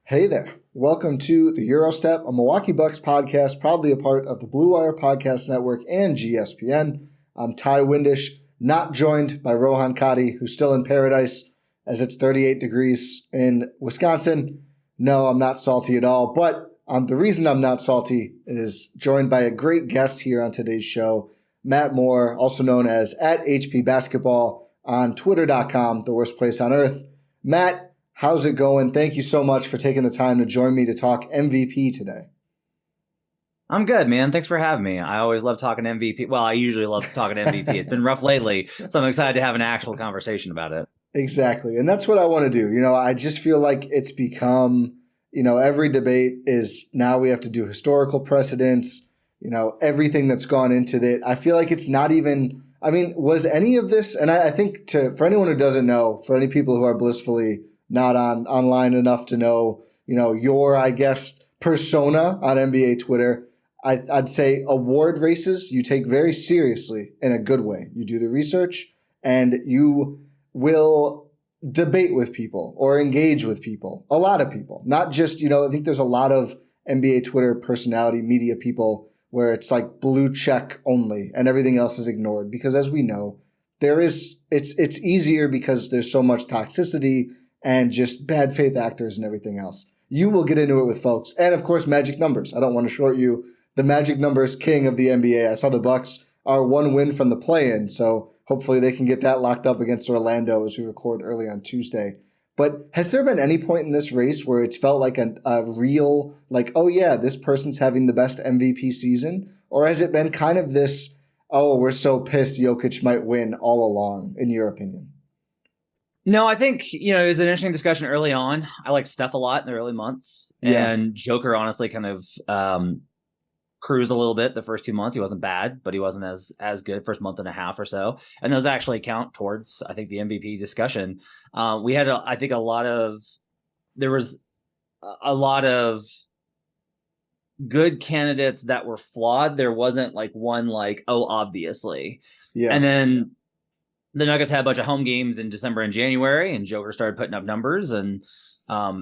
Hey there. Welcome to the Gyro Step, a Milwaukee Bucks podcast, proudly a part of the Blue Wire Podcast Network and GSPN. I'm Ty Windish, not joined by Rohan Kadi, who's still in paradise as it's 38 degrees in Wisconsin. No, I'm not salty at all, but the reason I'm not salty is joined by a great guest here on today's show, Matt Moore, also known as @HP Basketball on Twitter.com, the worst place on earth. Matt, how's it going? Thank you so much for taking the time to join me to talk MVP today. I'm good, man. Thanks for having me. I always love talking MVP. Well, I usually love talking MVP. It's been rough lately, so I'm excited to have an actual conversation about it. Exactly. And that's what I want to do. I just feel like it's become, every debate is now we have to do historical precedents, everything that's gone into it. I feel like it's not even, was any of this, and I think for anyone who doesn't know, for any people who are blissfully not online enough to know, your, I guess, persona on NBA Twitter, I'd say award races you take very seriously in a good way. You do the research and you will debate with people or engage with people, a lot of people, not just, I think there's a lot of NBA Twitter personality media people where it's like blue check only and everything else is ignored because as we know, it's easier because there's so much toxicity and just bad faith actors and everything else. You will get into it with folks. And of course, magic numbers. I don't want to short you. The magic numbers king of the NBA. I saw the Bucks are one win from the play-in, so hopefully they can get that locked up against Orlando as we record early on Tuesday. But has there been any point in this race where it's felt like a real, like, oh yeah, this person's having the best MVP season? Or has it been kind of this, oh, we're so pissed Jokic might win all along, in your opinion? No, I think, it was an interesting discussion early on. I like Steph a lot in the early months. Yeah. And Joker honestly kind of cruised a little bit the first 2 months. He wasn't bad, but he wasn't as good first month and a half or so. And those actually count towards, I think, the MVP discussion. We had, there was a lot of good candidates that were flawed. There wasn't like one like, oh, obviously. Yeah. And then the Nuggets had a bunch of home games in December and January, and Joker started putting up numbers, and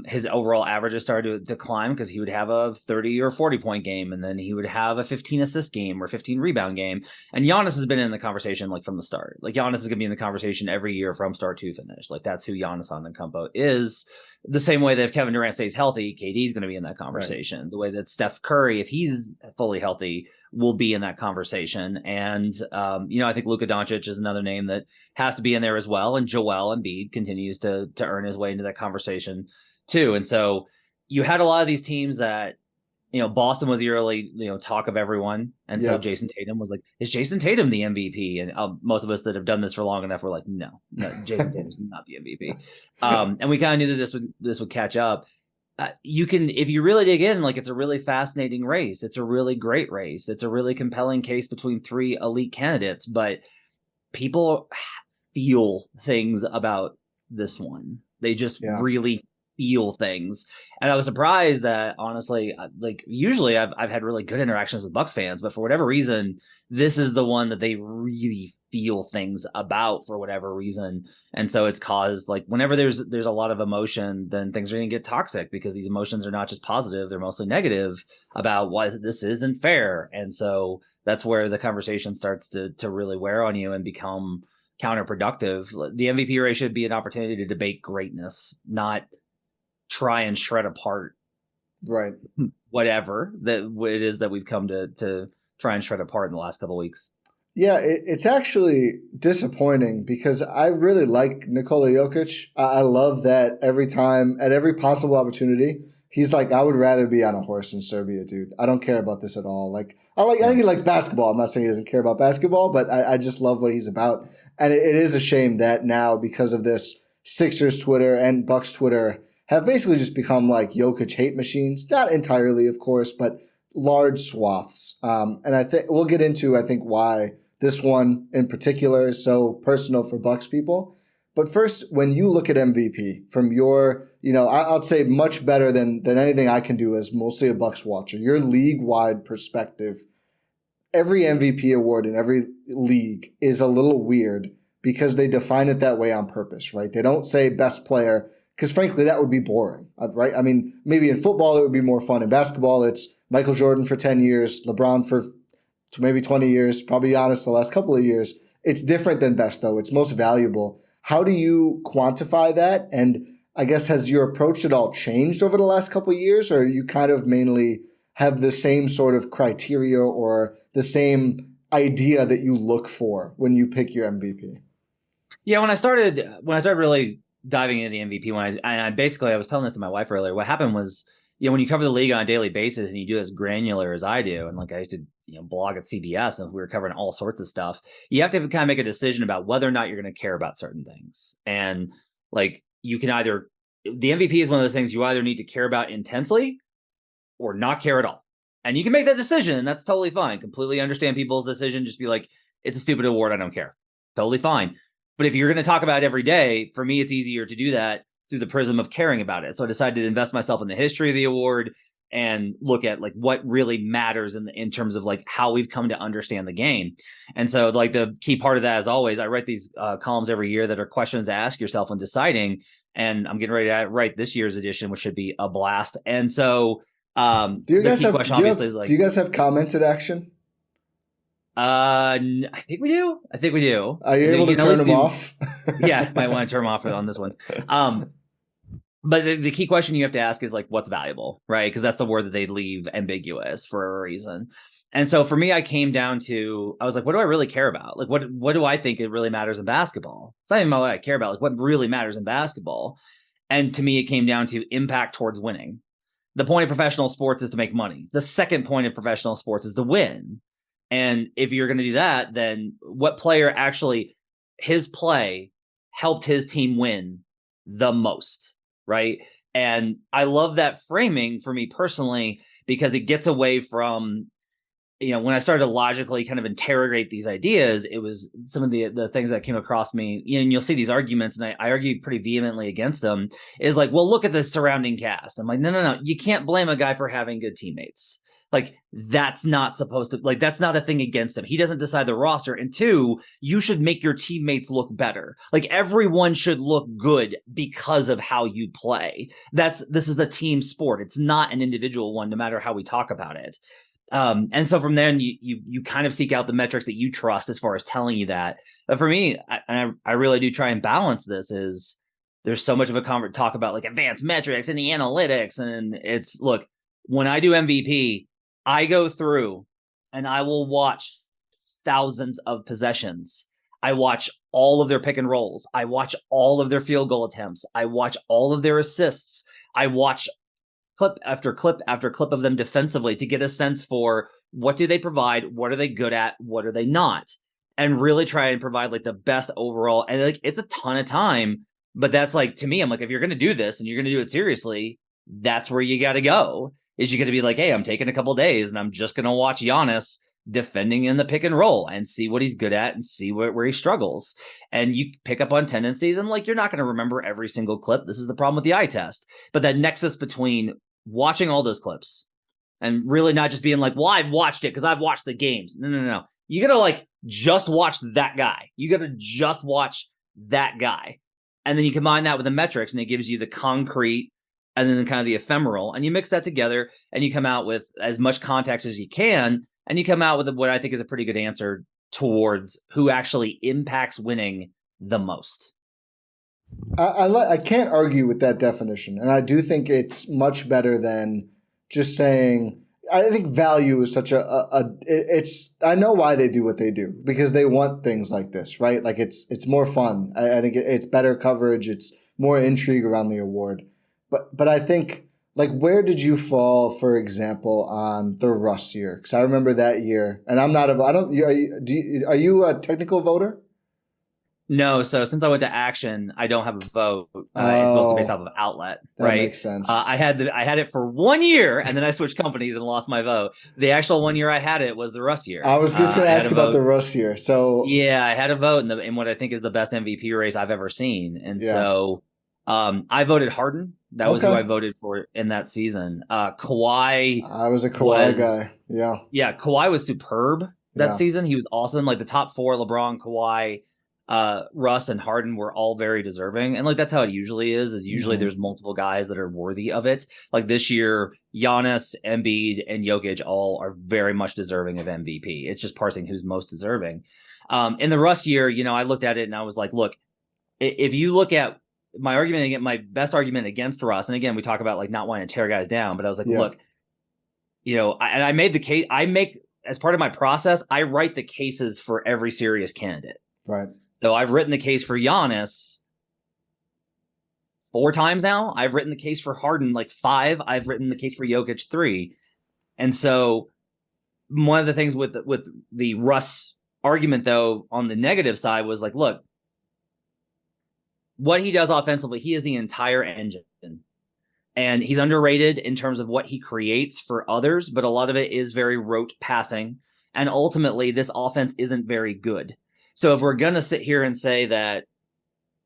his overall averages started to climb because he would have a 30 or 40 point game, and then he would have a 15 assist game or 15 rebound game. And Giannis has been in the conversation like from the start. Like Giannis is going to be in the conversation every year from start to finish. Like that's who Giannis Antetokounmpo is. The same way that if Kevin Durant stays healthy, KD is going to be in that conversation. Right. The way that Steph Curry, if he's fully healthy, will be in that conversation. And, I think Luka Doncic is another name that has to be in there as well. And Joel Embiid continues to earn his way into that conversation too. And so you had a lot of these teams that, Boston was the early, talk of everyone. And so Jason Tatum was like, is Jason Tatum the MVP? And most of us that have done this for long enough were like, no, Jason Tatum's not the MVP. And we kind of knew that this would catch up. You can, if you really dig in, like it's a really fascinating race. It's a really great race. It's a really compelling case between three elite candidates, but people feel things about this one. They just really feel things. And I was surprised that honestly, like usually I've had really good interactions with Bucks fans, but for whatever reason, this is the one that they really feel things about for whatever reason. And so it's caused like whenever there's a lot of emotion, then things are going to get toxic because these emotions are not just positive, they're mostly negative about why this isn't fair. And so that's where the conversation starts to really wear on you and become counterproductive. The MVP race should be an opportunity to debate greatness, not try and shred apart whatever that it is that we've come to try and shred apart in the last couple of weeks. Yeah, it's actually disappointing because I really like Nikola Jokic. I love that every time, at every possible opportunity, he's like, I would rather be on a horse in Serbia, dude. I don't care about this at all. I think he likes basketball. I'm not saying he doesn't care about basketball, but I just love what he's about. And it is a shame that now, because of this, Sixers Twitter and Bucks Twitter have basically just become like Jokic hate machines. Not entirely, of course, but large swaths. And I think we'll get into, why this one in particular is so personal for Bucks people. But first, when you look at MVP from your, I'd say much better than anything I can do as mostly a Bucks watcher, your league-wide perspective, every MVP award in every league is a little weird because they define it that way on purpose, right? They don't say best player Because frankly, that would be boring, right? I mean, maybe in football, it would be more fun. In basketball, it's Michael Jordan for 10 years, LeBron for maybe 20 years, probably Giannis the last couple of years. It's different than best, though. It's most valuable. How do you quantify that? And I guess, has your approach at all changed over the last couple of years, or you kind of mainly have the same sort of criteria or the same idea that you look for when you pick your MVP? Yeah, when I started really diving into the MVP, I was telling this to my wife earlier. What happened was, when you cover the league on a daily basis and you do as granular as I do, and like I used to, blog at CBS, and we were covering all sorts of stuff, you have to kind of make a decision about whether or not you're going to care about certain things. And like, you can either, the MVP is one of those things you either need to care about intensely or not care at all. And you can make that decision, and that's totally fine. Completely understand people's decision. Just be like, it's a stupid award, I don't care. Totally fine. But if you're going to talk about it every day, for me, it's easier to do that through the prism of caring about it. So I decided to invest myself in the history of the award and look at like what really matters in terms of like how we've come to understand the game. And so like the key part of that, as always, I write these columns every year that are questions to ask yourself when deciding. And I'm getting ready to write this year's edition, which should be a blast. And so do you guys have commented action? I think we do. Are you able to turn them off? Yeah, might want to turn them off on this one. But the key question you have to ask is like, what's valuable, right? Because that's the word that they leave ambiguous for a reason. And so for me, I came down to, I was like, what do I really care about? Like, what do I think it really matters in basketball? It's not even what I care about, like what really matters in basketball. And to me, it came down to impact towards winning. The point of professional sports is to make money. The second point of professional sports is to win. And if you're going to do that, then what player actually, his play helped his team win the most, right? And I love that framing for me personally, because it gets away from, when I started to logically kind of interrogate these ideas, it was some of the things that came across me, and you'll see these arguments, and I argue pretty vehemently against them, is like, well, look at the surrounding cast. I'm like, no, you can't blame a guy for having good teammates. Like, that's not supposed to, like, that's not a thing against him. He doesn't decide the roster. And two, you should make your teammates look better. Like, everyone should look good because of how you play. This is a team sport. It's not an individual one, no matter how we talk about it. And so from there, you kind of seek out the metrics that you trust as far as telling you that. But for me, I really do try and balance this. Is there's so much of a talk about like advanced metrics and the analytics, and it's, look, when I do MVP, I go through and I will watch thousands of possessions. I watch all of their pick and rolls. I watch all of their field goal attempts. I watch all of their assists. I watch clip after clip after clip of them defensively to get a sense for what do they provide, what are they good at, what are they not, and really try and provide like the best overall. And like, it's a ton of time, but that's like, to me, I'm like, if you're going to do this and you're going to do it seriously, that's where you got to go. Is you're going to be like, hey, I'm taking a couple days and I'm just going to watch Giannis defending in the pick and roll and see what he's good at and see where he struggles. And you pick up on tendencies, and like, you're not going to remember every single clip. This is the problem with the eye test. But that nexus between watching all those clips and really not just being like, well, I've watched it because I've watched the games. No. You got to like just watch that guy. You got to just watch that guy. And then you combine that with the metrics, and it gives you the concrete and then kind of the ephemeral, and you mix that together and you come out with as much context as you can, and you come out with what I think is a pretty good answer towards who actually impacts winning the most. I can't argue with that definition, and I do think it's much better than just saying. I think value is such it's. I know why they do what they do, because they want things like this, right? Like it's more fun. I think it's better coverage. It's more intrigue around the award. But I think, like, where did you fall, for example, on the Russ year? Because I remember that year, and are you a technical voter? No, so since I went to Action, I don't have a vote. It's mostly based off of outlet, right? That makes sense. I had it for 1 year, and then I switched companies and lost my vote. The actual 1 year I had it was the Russ year. I was just going to ask about the Russ year. So yeah, I had a vote in what I think is the best MVP race I've ever seen, and so I voted Harden. That was who I voted for in that season. Kawhi. I was a Kawhi guy. Yeah. Yeah, Kawhi was superb that season. He was awesome. Like the top four: LeBron, Kawhi, Russ and Harden were all very deserving. And like, that's how it usually is usually there's multiple guys that are worthy of it. Like this year, Giannis, Embiid, and Jokic all are very much deserving of MVP. It's just parsing who's most deserving. In the Russ year, I looked at it and I was like, look, if you look at my best argument against Russ, and again, we talk about like not wanting to tear guys down, but I was like, look, I made the case. As part of my process, I write the cases for every serious candidate. Right. So I've written the case for Giannis 4 times now. I've written the case for Harden like 5. I've written the case for Jokic 3. And so one of the things with the Russ argument, though, on the negative side was like, look, what he does offensively, he is the entire engine. And he's underrated in terms of what he creates for others, but a lot of it is very rote passing. And ultimately, this offense isn't very good. So if we're going to sit here and say that,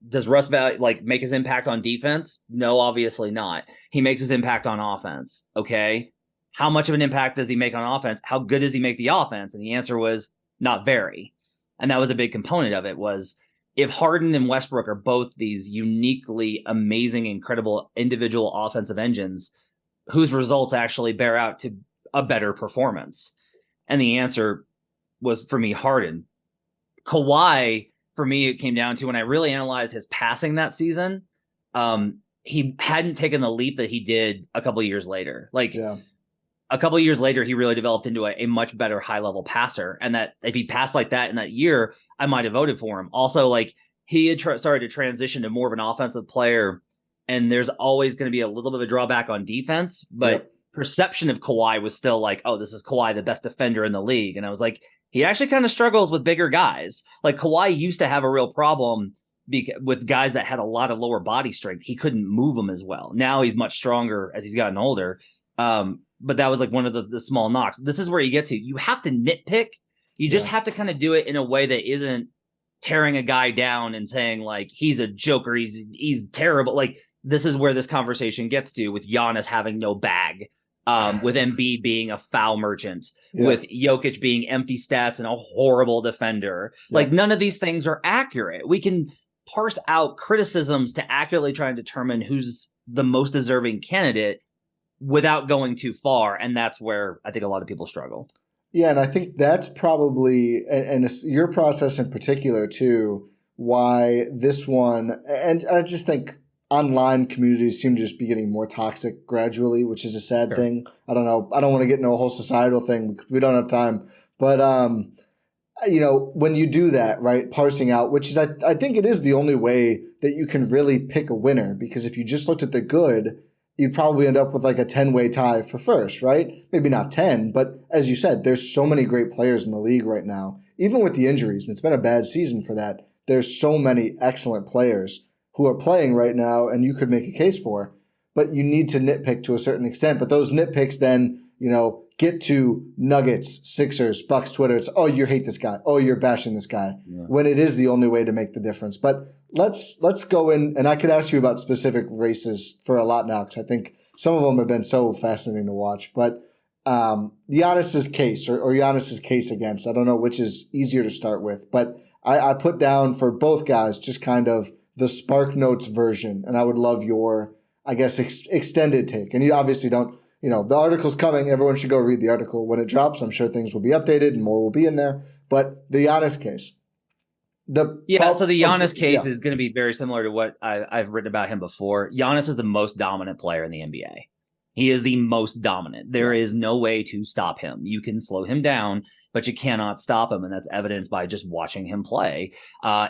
does Russ make his impact on defense? No, obviously not. He makes his impact on offense. Okay. How much of an impact does he make on offense? How good does he make the offense? And the answer was not very. And that was a big component of it was if Harden and Westbrook are both these uniquely amazing, incredible individual offensive engines, whose results actually bear out to a better performance? And the answer was, for me, Harden. Kawhi, for me, it came down to when I really analyzed his passing that season, he hadn't taken the leap that he did a couple of years later. A couple of years later, he really developed into a much better high-level passer. And that if he passed like that in that year, I might have voted for him. Also, he had started to transition to more of an offensive player, and there's always going to be a little bit of a drawback on defense, but perception of Kawhi was still like, oh, this is Kawhi, the best defender in the league. And I was like, he actually kind of struggles with bigger guys. Like Kawhi used to have a real problem with guys that had a lot of lower body strength. He couldn't move them as well. Now he's much stronger as he's gotten older. But that was like one of the small knocks. This is where you get to. You have to nitpick. You just have to kind of do it in a way that isn't tearing a guy down and saying like he's a joker, he's terrible. Like this is where this conversation gets to with Giannis having no bag. With Embiid being a foul merchant, with Jokic being empty stats and a horrible defender. Like none of these things are accurate. We can parse out criticisms to accurately try and determine who's the most deserving candidate without going too far. And that's where I think a lot of people struggle. Yeah, and I think that's probably, and it's your process in particular too, why this one, and I just think online communities seem to just be getting more toxic gradually, which is a sad thing. I don't know. I don't want to get into a whole societal thing because we don't have time. But, when you do that, right, parsing out, which is, I think it is the only way that you can really pick a winner, because if you just looked at the good, you'd probably end up with like a 10-way tie for first, right? Maybe not 10, but as you said, there's so many great players in the league right now, even with the injuries, and it's been a bad season for that. There's so many excellent players who are playing right now and you could make a case for, but you need to nitpick to a certain extent. But those nitpicks then, get to Nuggets, Sixers, Bucks Twitter. It's, oh, you hate this guy. Oh, you're bashing this guy, when it is the only way to make the difference. But let's go in, and I could ask you about specific races for a lot now, because I think some of them have been so fascinating to watch. But Giannis's case or Giannis's case against, I don't know which is easier to start with, but I put down for both guys just kind of the Spark Notes version, and I would love your, I guess, extended take. And you obviously don't, the article's coming. Everyone should go read the article when it drops. I'm sure things will be updated and more will be in there. But the Giannis case. So the Giannis case is going to be very similar to what I've written about him before. Giannis is the most dominant player in the NBA. He is the most dominant. There is no way to stop him. You can slow him down, but you cannot stop him, and that's evidenced by just watching him play.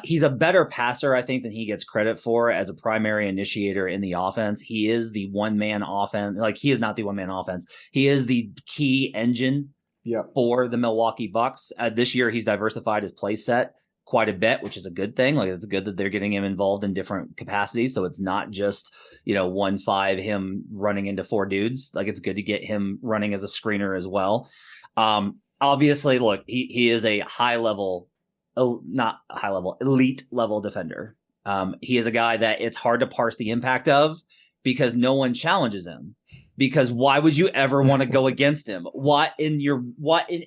He's a better passer, I think, than he gets credit for as a primary initiator in the offense. He is the one-man offense. Like, he is not the one-man offense. He is the key engine for the Milwaukee Bucks. This year, he's diversified his play set quite a bit, which is a good thing. Like, it's good that they're getting him involved in different capacities. So it's not just, 1-5, him running into 4 dudes. Like, it's good to get him running as a screener as well. Obviously, look, he is a elite level defender. He is a guy that it's hard to parse the impact of because no one challenges him. Because why would you ever want to go against him? What in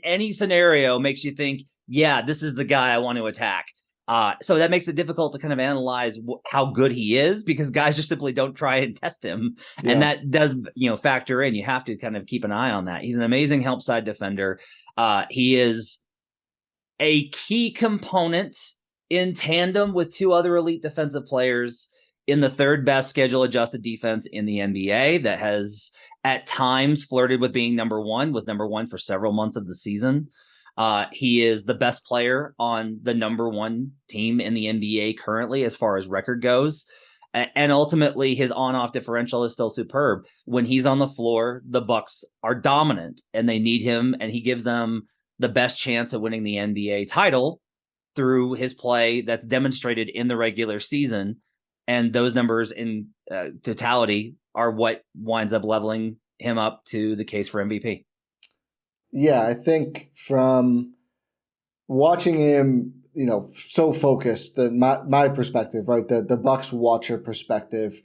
any scenario makes you think, yeah, this is the guy I want to attack? So that makes it difficult to kind of analyze how good he is, because guys just simply don't try and test him. Yeah. And that does, factor in. You have to kind of keep an eye on that. He's an amazing help side defender. He is a key component in tandem with two other elite defensive players in the third best schedule adjusted defense in the NBA that has at times flirted with being was number one for several months of the season. He is the best player on the number one team in the NBA currently as far as record goes. And ultimately, his on-off differential is still superb. When he's on the floor, the Bucks are dominant, and they need him, and he gives them the best chance at winning the NBA title through his play that's demonstrated in the regular season. And those numbers in totality are what winds up leveling him up to the case for MVP. Yeah, I think from watching him, so focused, my perspective, right, the Bucks watcher perspective,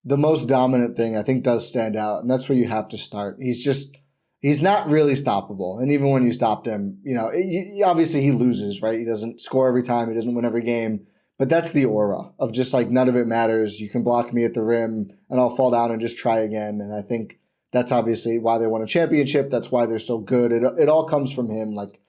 the most dominant thing I think does stand out, and that's where you have to start. He's not really stoppable, and even when you stopped him, obviously he loses, right? He doesn't score every time, he doesn't win every game, but that's the aura of just like none of it matters. You can block me at the rim, and I'll fall down and just try again, and I think that's obviously why they won a championship. That's why they're so good. It all comes from him, like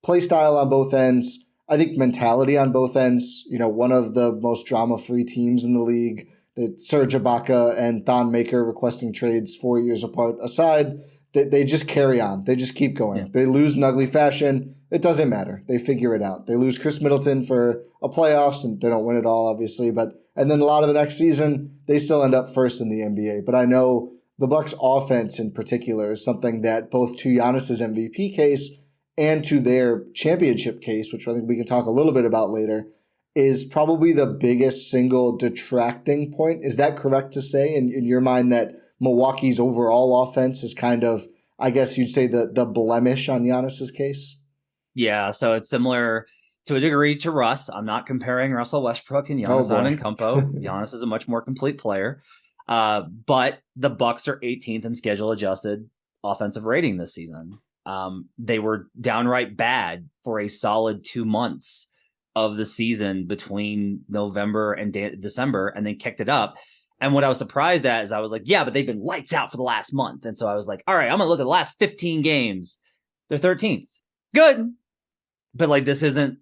play style on both ends. I think mentality on both ends. One of the most drama-free teams in the league. That Serge Ibaka and Thon Maker requesting trades 4 years apart aside, they just carry on. They just keep going. Yeah. They lose in ugly fashion. It doesn't matter. They figure it out. They lose Chris Middleton for a playoffs, and they don't win it all, obviously. And then a lot of the next season, they still end up first in the NBA. But I know the Bucks offense in particular is something that both to Giannis's MVP case and to their championship case, which I think we can talk a little bit about later, is probably the biggest single detracting point. Is that correct to say in your mind that Milwaukee's overall offense is kind of, I guess you'd say, the blemish on Giannis's case? Yeah, so it's similar to a degree to Russ. I'm not comparing Russell Westbrook and Giannis Antetokounmpo. Giannis is a much more complete player. But the Bucks are 18th in schedule adjusted offensive rating this season. They were downright bad for a solid 2 months of the season between November and December, and they kicked it up. And what I was surprised at is I was like, yeah, but they've been lights out for the last month. And so I was like, all right, I'm going to look at the last 15 games. They're 13th. Good. But like, this isn't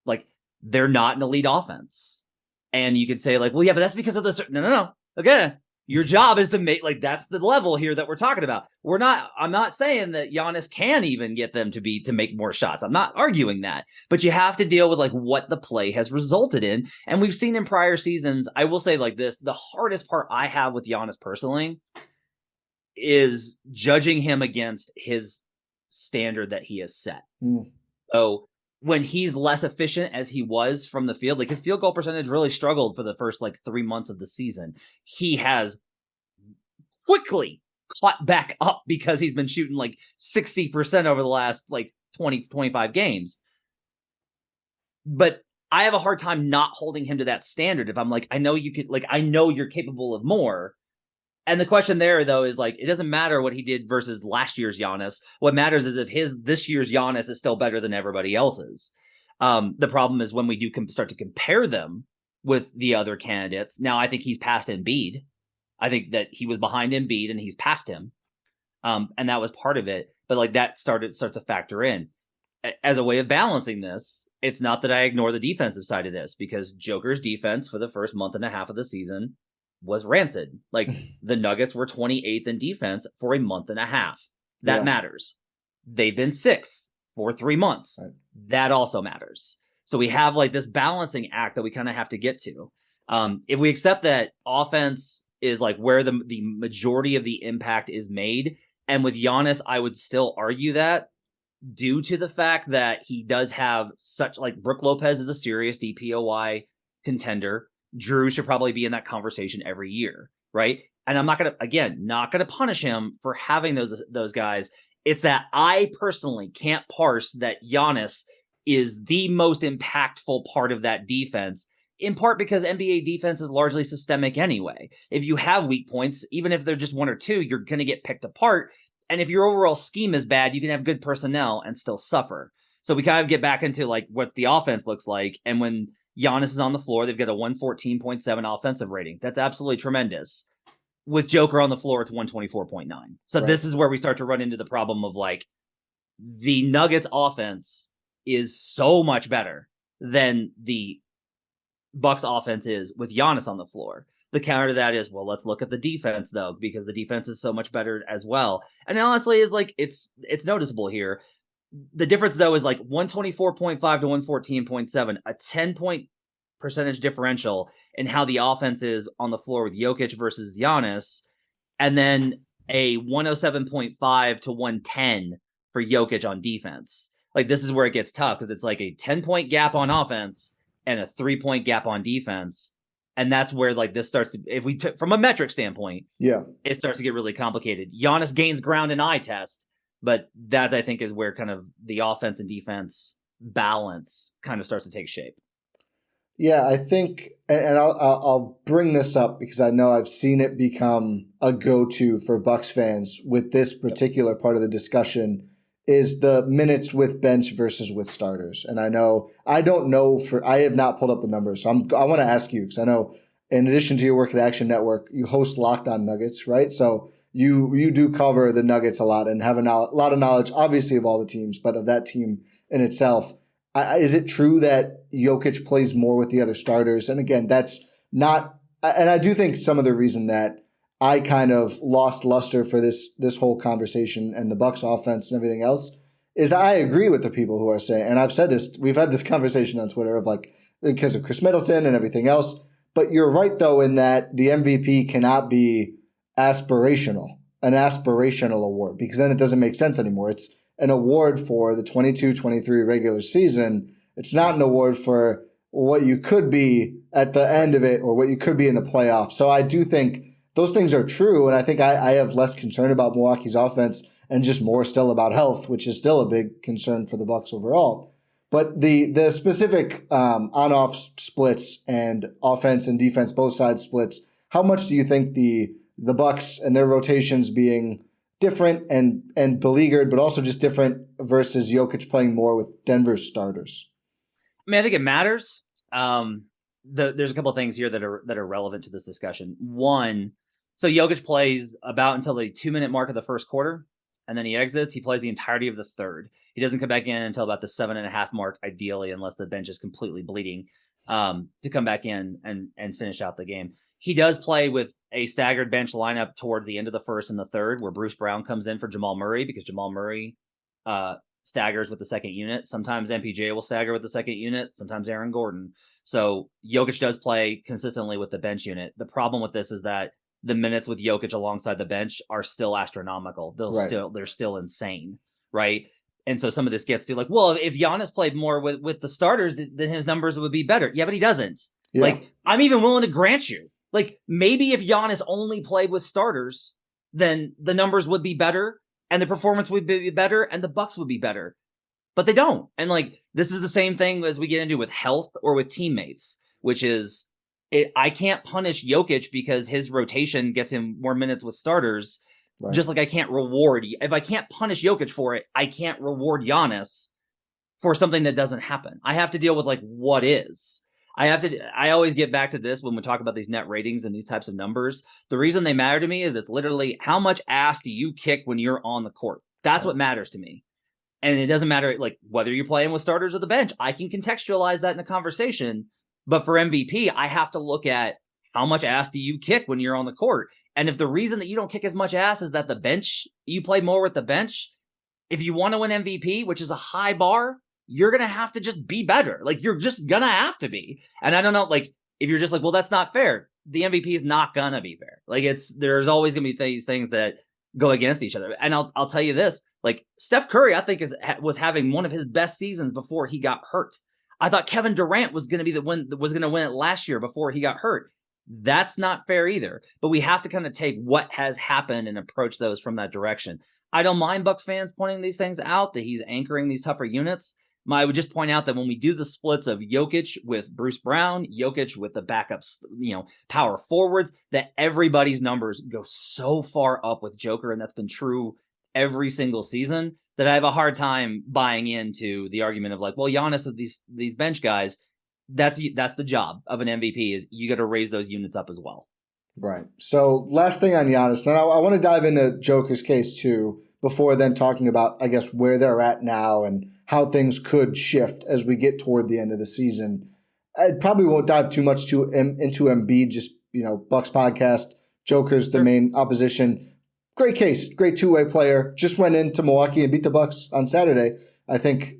like, they're not an elite offense. And you could say like, well, yeah, but that's because of this. No. Okay. Your job is to make, like, that's the level here that we're talking about. I'm not saying that Giannis can even get them to make more shots. I'm not arguing that, but you have to deal with like what the play has resulted in. And we've seen in prior seasons, I will say like this, the hardest part I have with Giannis personally is judging him against his standard that he has set. So when he's less efficient as he was from the field, like his field goal percentage really struggled for the first like 3 months of the season. He has quickly caught back up because he's been shooting like 60% over the last like 20, 25 games. But I have a hard time not holding him to that standard. If I'm like, I know you're capable of more. And the question there, though, is like, it doesn't matter what he did versus last year's Giannis. What matters is if this year's Giannis is still better than everybody else's. The problem is when we do start to compare them with the other candidates. Now, I think he's past Embiid. I think that he was behind Embiid and he's past him. And that was part of it. But like that starts to factor in. As a way of balancing this, it's not that I ignore the defensive side of this, because Joker's defense for the first month and a half of the season was rancid. Like the Nuggets were 28th in defense for a month and a half. That matters. They've been 6th for 3 months. Right. That also matters. So we have like this balancing act that we kind of have to get to. If we accept that offense is like where the majority of the impact is made, and with Giannis, I would still argue that due to the fact that he does have such, like, Brook Lopez is a serious DPOY contender. Drew should probably be in that conversation every year, right? And I'm not going to punish him for having those guys. It's that I personally can't parse that Giannis is the most impactful part of that defense, in part because NBA defense is largely systemic anyway. If you have weak points, even if they're just one or two, you're going to get picked apart. And if your overall scheme is bad, you can have good personnel and still suffer. So we kind of get back into like what the offense looks like. And when Giannis is on the floor, they've got a 114.7 offensive rating. That's absolutely tremendous. With Joker on the floor, it's 124.9. So This is where we start to run into the problem of like the Nuggets offense is so much better than the Bucks offense is with Giannis on the floor. The counter to that is, well, let's look at the defense though, because the defense is so much better as well. And honestly, is like it's noticeable here. The difference though is like 124.5 to 114.7, a 10-point percentage differential in how the offense is on the floor with Jokic versus Giannis, and then a 107.5 to 110 for Jokic on defense. Like this is where it gets tough because it's like a 10-point gap on offense and a 3-point gap on defense. And that's where like this starts to, if we took from a metric standpoint, it starts to get really complicated. Giannis gains ground in eye test, but that I think is where kind of the offense and defense balance kind of starts to take shape. Yeah, I think, and I'll bring this up because I know I've seen it become a go-to for Bucks fans with this particular part of the discussion is the minutes with bench versus with starters. And I don't know I have not pulled up the numbers. So I want to ask you, because I know in addition to your work at Action Network, you host Locked On Nuggets, right? So you do cover the Nuggets a lot and have a lot of knowledge, obviously, of all the teams, but of that team in itself. Is it true that Jokic plays more with the other starters? And again, that's not – and I do think some of the reason that I kind of lost luster for this whole conversation and the Bucks offense and everything else is I agree with the people who are saying – and I've said this – we've had this conversation on Twitter of like because of Chris Middleton and everything else. But you're right, though, in that the MVP cannot be an aspirational award because then it doesn't make sense anymore. It's an award for the 22-23 regular season. It's not an award for what you could be at the end of it or what you could be in the playoffs. So I do think those things are true, and I think I have less concern about Milwaukee's offense and just more still about health, which is still a big concern for the Bucks overall. But the specific on-off splits and offense and defense, both sides splits, how much do you think the Bucks and their rotations being different and beleaguered, but also just different versus Jokic playing more with Denver's starters? I mean, I think it matters. There's a couple of things here that are relevant to this discussion. One, so Jokic plays about until the 2-minute mark of the first quarter, and then he exits. He plays the entirety of the third. He doesn't come back in until about the 7.5 mark, ideally, unless the bench is completely bleeding, to come back in and finish out the game. He does play with a staggered bench lineup towards the end of the first and the third, where Bruce Brown comes in for Jamal Murray because Jamal Murray staggers with the second unit. Sometimes MPJ will stagger with the second unit, sometimes Aaron Gordon. So Jokic does play consistently with the bench unit. The problem with this is that the minutes with Jokic alongside the bench are still astronomical. They're still insane, right? And so some of this gets to like, well, if Giannis played more with the starters, then his numbers would be better. Yeah, but he doesn't. Yeah. Like, I'm even willing to grant you, like, maybe if Giannis only played with starters, then the numbers would be better and the performance would be better and the Bucks would be better. But they don't. And like, this is the same thing as we get into with health or with teammates, which is I can't punish Jokic because his rotation gets him more minutes with starters. Right. Just like I can't reward, if I can't punish Jokic for it, I can't reward Giannis for something that doesn't happen. I have to deal with like what is. I always get back to this when we talk about these net ratings and these types of numbers. The reason they matter to me is it's literally how much ass do you kick when you're on the court? That's what matters to me. And it doesn't matter like whether you're playing with starters or the bench. I can contextualize that in a conversation. But for MVP, I have to look at how much ass do you kick when you're on the court? And if the reason that you don't kick as much ass is that the bench, you play more with the bench, if you want to win MVP, which is a high bar, you're going to have to just be better. Like, you're just going to have to be. And I don't know, like, if you're just like, well, that's not fair. The MVP is not going to be fair. Like, there's always going to be these things that go against each other. And I'll tell you this, like, Steph Curry, I think was having one of his best seasons before he got hurt. I thought Kevin Durant was going to be the one that was going to win it last year before he got hurt. That's not fair either. But we have to kind of take what has happened and approach those from that direction. I don't mind Bucks fans pointing these things out, that he's anchoring these tougher units. I would just point out that when we do the splits of Jokic with Bruce Brown, Jokic with the backups, power forwards, that everybody's numbers go so far up with Joker, and that's been true every single season that I have a hard time buying into the argument of like, well, Giannis of these bench guys, that's the job of an MVP is you got to raise those units up as well. Right. So last thing on Giannis, then I want to dive into Joker's case too, before then talking about, I guess, where they're at now and how things could shift as we get toward the end of the season. I probably won't dive too much into Embiid, just, Bucks podcast. Joker's the main opposition. Great case, great two-way player. Just went into Milwaukee and beat the Bucks on Saturday. I think,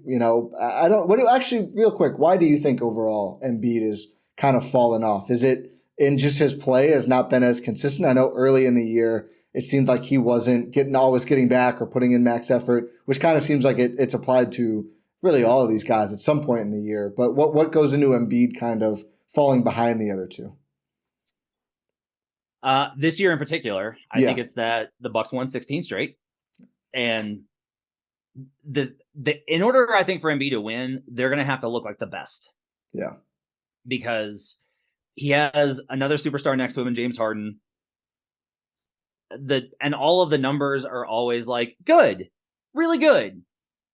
actually, real quick, why do you think overall Embiid is kind of fallen off? Is it in just his play has not been as consistent? I know early in the year, it seemed like he wasn't always getting back or putting in max effort, which kind of seems like it's applied to really all of these guys at some point in the year. But what goes into Embiid kind of falling behind the other two? This year in particular, I think it's that the Bucks won 16 straight. And in order, I think, for Embiid to win, they're going to have to look like the best. Yeah. Because he has another superstar next to him in James Harden. And all of the numbers are always like good, really good,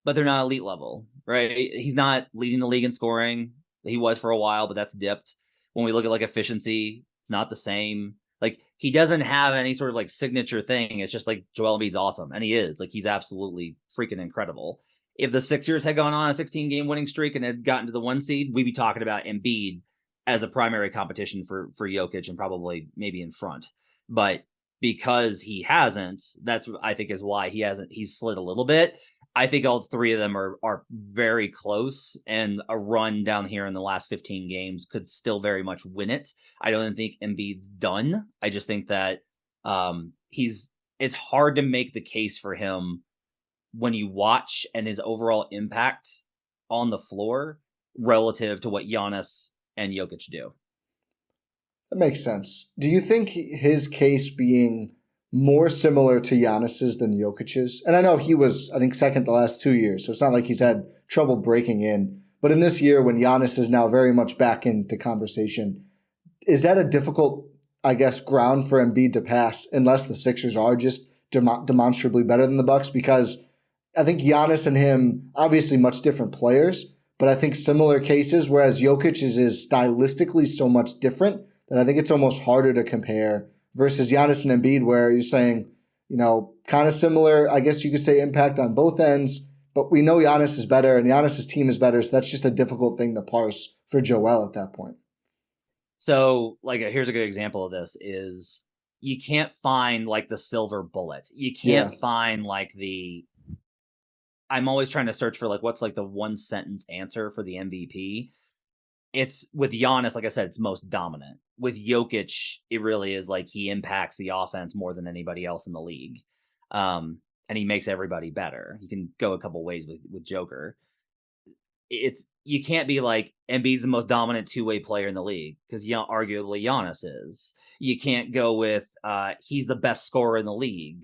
but they're not elite level, right? He's not leading the league in scoring. He was for a while, but that's dipped. When we look at like efficiency, it's not the same. Like he doesn't have any sort of like signature thing. It's just like Joel Embiid's awesome. And he is like, he's absolutely freaking incredible. If the Sixers had gone on a 16-game winning streak and had gotten to the 1 seed, we'd be talking about Embiid as a primary competition for Jokic and probably maybe in front. But because he hasn't, that's I think is why he's slid a little bit. I think all three of them are very close, and a run down here in the last 15 games could still very much win it. I don't think Embiid's done. I just think that it's hard to make the case for him when you watch and his overall impact on the floor relative to what Giannis and Jokic do. That makes sense. Do you think his case being more similar to Giannis's than Jokic's? And I know he was, I think, second the last 2 years, so it's not like he's had trouble breaking in. But in this year, when Giannis is now very much back in the conversation, is that a difficult, I guess, ground for Embiid to pass unless the Sixers are just demonstrably better than the Bucks? Because I think Giannis and him, obviously much different players, but I think similar cases, whereas Jokic is stylistically so much different that I think it's almost harder to compare versus Giannis and Embiid, where you're saying, kind of similar, I guess you could say, impact on both ends, but we know Giannis is better and Giannis's team is better, so that's just a difficult thing to parse for Joel at that point. So, like, here's a good example of this is you can't find, like, the silver bullet. You can't find, like, I'm always trying to search for, like, what's, like, the one-sentence answer for the MVP. It's with Giannis, like I said, it's most dominant. With Jokic, it really is like he impacts the offense more than anybody else in the league. And he makes everybody better. You can go a couple ways with Joker. You can't be like Embiid's the most dominant two-way player in the league because arguably Giannis is. You can't go with he's the best scorer in the league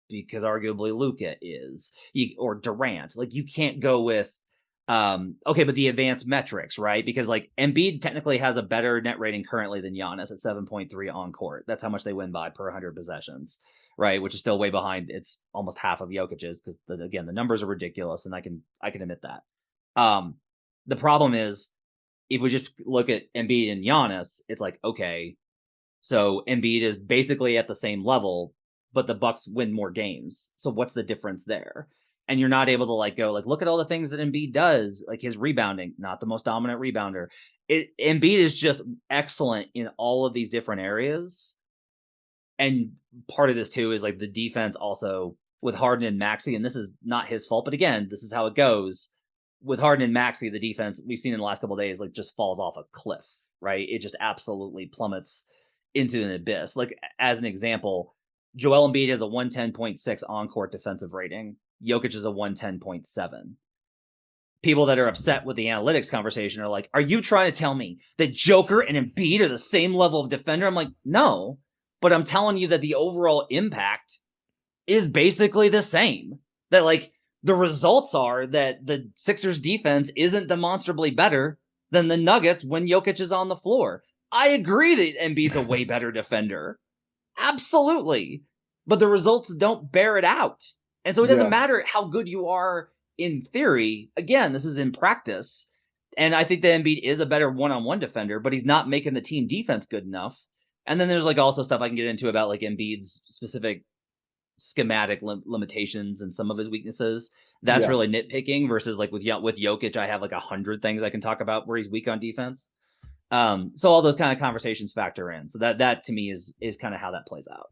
because arguably Luka is. Or Durant. Like you can't go with but the advanced metrics, right? Because like Embiid technically has a better net rating currently than Giannis at 7.3 on court. That's how much they win by per 100 possessions, right? Which is still way behind. It's almost half of Jokic's because again, the numbers are ridiculous, and I can admit that. The problem is if we just look at Embiid and Giannis, it's like, okay, so Embiid is basically at the same level, but the Bucks win more games. So what's the difference there? And you're not able to like go like, look at all the things that Embiid does, like his rebounding, not the most dominant rebounder. Embiid is just excellent in all of these different areas. And part of this too is like the defense also with Harden and Maxey, and this is not his fault, but again, this is how it goes. With Harden and Maxey, the defense we've seen in the last couple of days like just falls off a cliff, right? It just absolutely plummets into an abyss. Like as an example, Joel Embiid has a 110.6 on-court defensive rating. Jokic is a 110.7. People that are upset with the analytics conversation are like, are you trying to tell me that Joker and Embiid are the same level of defender? I'm like, no, but I'm telling you that the overall impact is basically the same. That like the results are that the Sixers defense isn't demonstrably better than the Nuggets when Jokic is on the floor. I agree that Embiid's a way better defender. Absolutely. But the results don't bear it out. And so it doesn't matter how good you are in theory. Again, this is in practice. And I think that Embiid is a better one-on-one defender, but he's not making the team defense good enough. And then there's like also stuff I can get into about like Embiid's specific schematic limitations and some of his weaknesses. That's really nitpicking versus like with Jokic, I have like 100 things I can talk about where he's weak on defense. So all those kind of conversations factor in. So that to me is kind of how that plays out.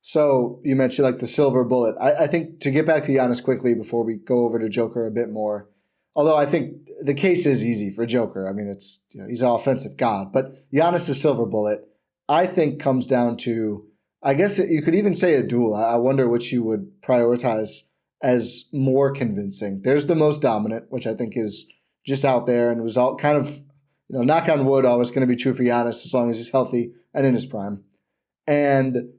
So you mentioned like the silver bullet. I think to get back to Giannis quickly before we go over to Joker a bit more, although I think the case is easy for Joker. I mean, it's he's an offensive god, but Giannis' silver bullet, I think, comes down to, I guess you could even say a duel. I wonder which you would prioritize as more convincing. There's the most dominant, which I think is just out there and was all kind of, knock on wood, always going to be true for Giannis as long as he's healthy and in his prime. And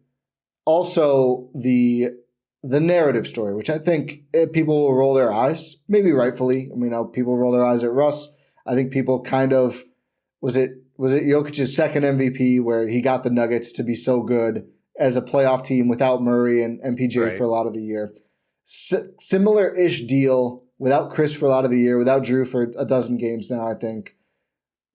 also the narrative story, which I think people will roll their eyes, maybe rightfully. I mean, people roll their eyes at Russ. I think people kind of, was it Jokic's second MVP where he got the Nuggets to be so good as a playoff team without Murray and MPJ for a lot of the year. Similar-ish deal without Chris for a lot of the year, without Drew for a dozen games now, I think.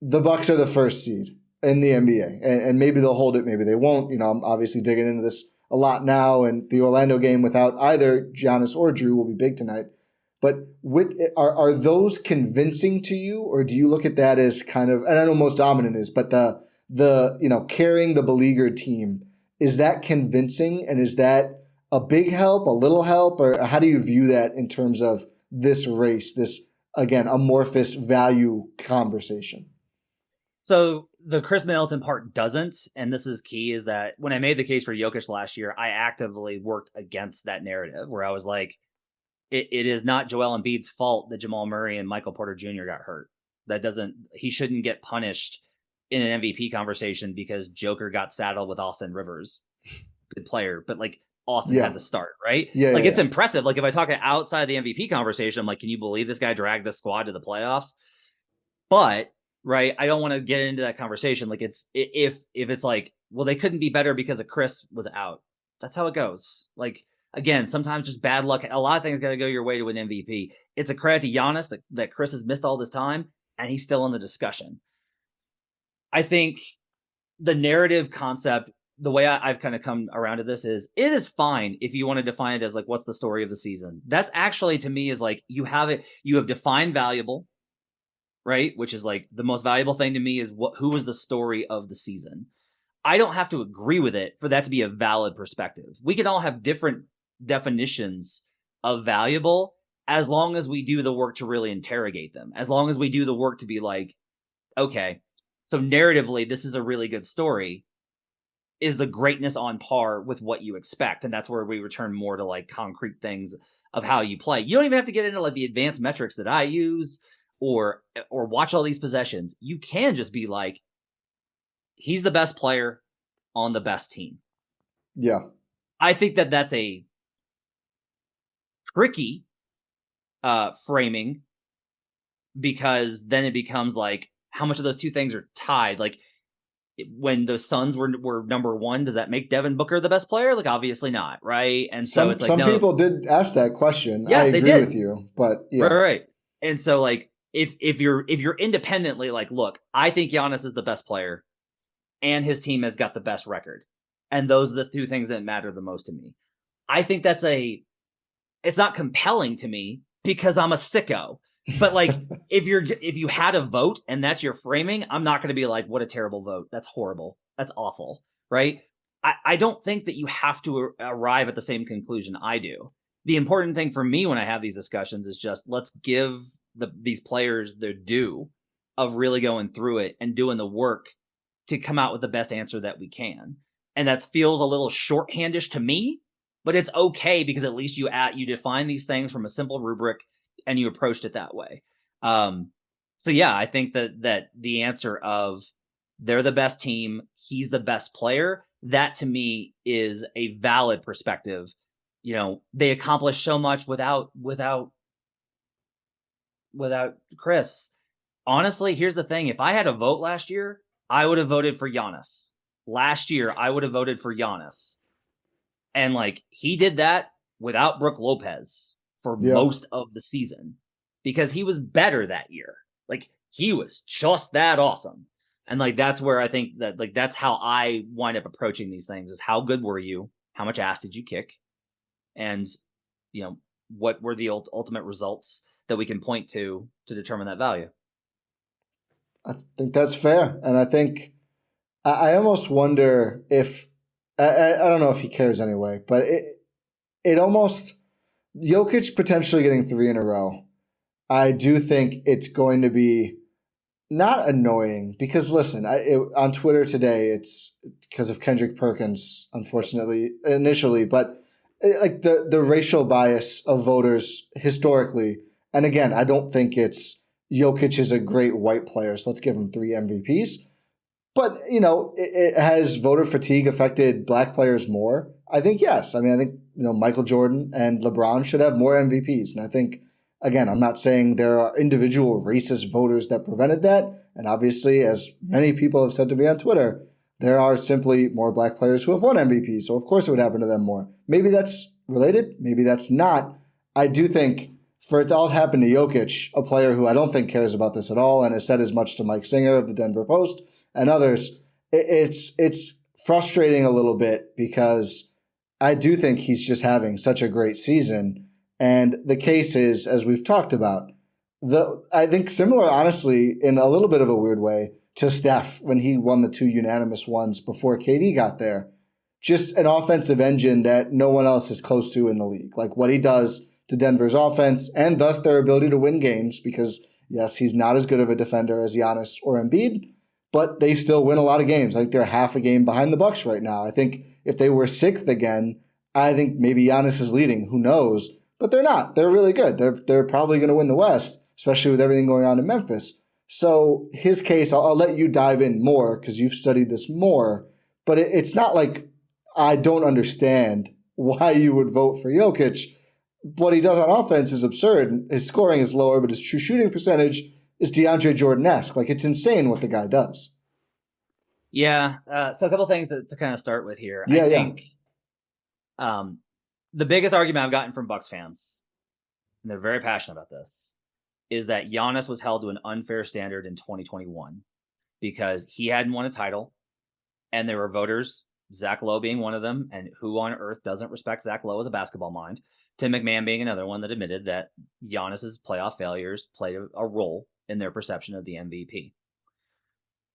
The Bucks are the first seed in the NBA, and maybe they'll hold it, maybe they won't. I'm obviously digging into this a lot now, and the Orlando game without either Giannis or Drew will be big tonight. But are those convincing to you, or do you look at that as kind of, and I know most dominant is, but the carrying the beleaguered team, is that convincing, and is that a big help, a little help, or how do you view that in terms of this race, this, again, amorphous value conversation? So the Chris Middleton part doesn't, and this is key, is that when I made the case for Jokic last year, I actively worked against that narrative where I was like, it is not Joel Embiid's fault that Jamal Murray and Michael Porter Jr. got hurt. He shouldn't get punished in an MVP conversation because Joker got saddled with Austin Rivers, good player, but like Austin had to start, right? It's impressive. Like if I talk outside the MVP conversation, I'm like, can you believe this guy dragged the squad to the playoffs? But right, I don't want to get into that conversation. Like if it's like, well, they couldn't be better because of Chris was out. That's how it goes. Like again, sometimes just bad luck. A lot of things got to go your way to an MVP. It's a credit to Giannis that Chris has missed all this time, and he's still in the discussion. I think the narrative concept, the way I've kind of come around to this is, it is fine if you want to define it as like, what's the story of the season? That's actually, to me, is like, you have defined valuable, right? Which is like the most valuable thing to me is who was the story of the season. I don't have to agree with it for that to be a valid perspective. We can all have different definitions of valuable as long as we do the work to really interrogate them, as long as we do the work to be like, okay, so narratively, this is a really good story. Is the greatness on par with what you expect? And that's where we return more to like concrete things of how you play. You don't even have to get into like the advanced metrics that I use or watch all these possessions. You can just be like, he's the best player on the best team. Yeah. I think that's a tricky framing, because then it becomes like, how much of those two things are tied? Like when the Suns were number one, does that make Devin Booker the best player? Like obviously not, right? And so it's like, some people did ask that question. Yeah, I agree with you, but yeah, right. And so like if you're independently like, look, I think Giannis is the best player, and his team has got the best record, and those are the two things that matter the most to me. I think it's not compelling to me because I'm a sicko. But like, if you had a vote and that's your framing, I'm not going to be like, what a terrible vote. That's horrible. That's awful. Right. I don't think that you have to arrive at the same conclusion I do. The important thing for me when I have these discussions is just, let's give these players their due of really going through it and doing the work to come out with the best answer that we can. And that feels a little shorthandish to me, but it's okay because at least you define these things from a simple rubric and you approached it that way. So yeah, I think that the answer of they're the best team, he's the best player, that to me is a valid perspective. They accomplished so much without Chris. Honestly, here's the thing. If I had a vote last year, I would have voted for Giannis. Last year, I would have voted for Giannis. And like, he did that without Brook Lopez for Yeah. most of the season because he was better that year. Like, he was just that awesome. And like, that's where I think that like, that's how I wind up approaching these things is how good were you? How much ass did you kick? And, you know, what were the ultimate results that we can point to determine that value? I think that's fair. And I think I almost wonder if, I don't know if he cares anyway, but it almost, Jokic potentially getting 3 in a row. I do think it's going to be not annoying because listen, on Twitter today, it's because of Kendrick Perkins, unfortunately, initially, but like the racial bias of voters historically. And again, I don't think it's Jokic is a great white player, so let's give him 3 MVPs. But, you know, has voter fatigue affected black players more? I think yes. I mean, I think, you know, Michael Jordan and LeBron should have more MVPs. And I think, again, I'm not saying there are individual racist voters that prevented that. And obviously, as many people have said to me on Twitter, there are simply more black players who have won MVP. So, of course, it would happen to them more. Maybe that's related. Maybe that's not. I do think for it to all happen to Jokic, a player who I don't think cares about this at all and has said as much to Mike Singer of the Denver Post and others, it's frustrating a little bit because I do think he's just having such a great season. And the case is, as we've talked about, I think similar, honestly, in a little bit of a weird way, to Steph when he won the 2 unanimous ones before KD got there. Just an offensive engine that no one else is close to in the league. Like what he does to Denver's offense and thus their ability to win games because, yes, he's not as good of a defender as Giannis or Embiid, but they still win a lot of games. I think they're half a game behind the Bucks right now. I think if they were 6th again, I think maybe Giannis is leading. Who knows? But they're not. They're really good. They're probably going to win the West, especially with everything going on in Memphis. So his case, I'll let you dive in more because you've studied this more. But it's not like I don't understand why you would vote for Jokic. What he does on offense is absurd. His scoring is lower, but his true shooting percentage is DeAndre Jordan-esque. Like, it's insane what the guy does. Yeah. So a couple things to kind of start with here. Yeah, I think the biggest argument I've gotten from Bucks fans, and they're very passionate about this, is that Giannis was held to an unfair standard in 2021 because he hadn't won a title, and there were voters, Zach Lowe being one of them, and who on earth doesn't respect Zach Lowe as a basketball mind, Tim McMahon being another one that admitted that Giannis's playoff failures played a role in their perception of the MVP.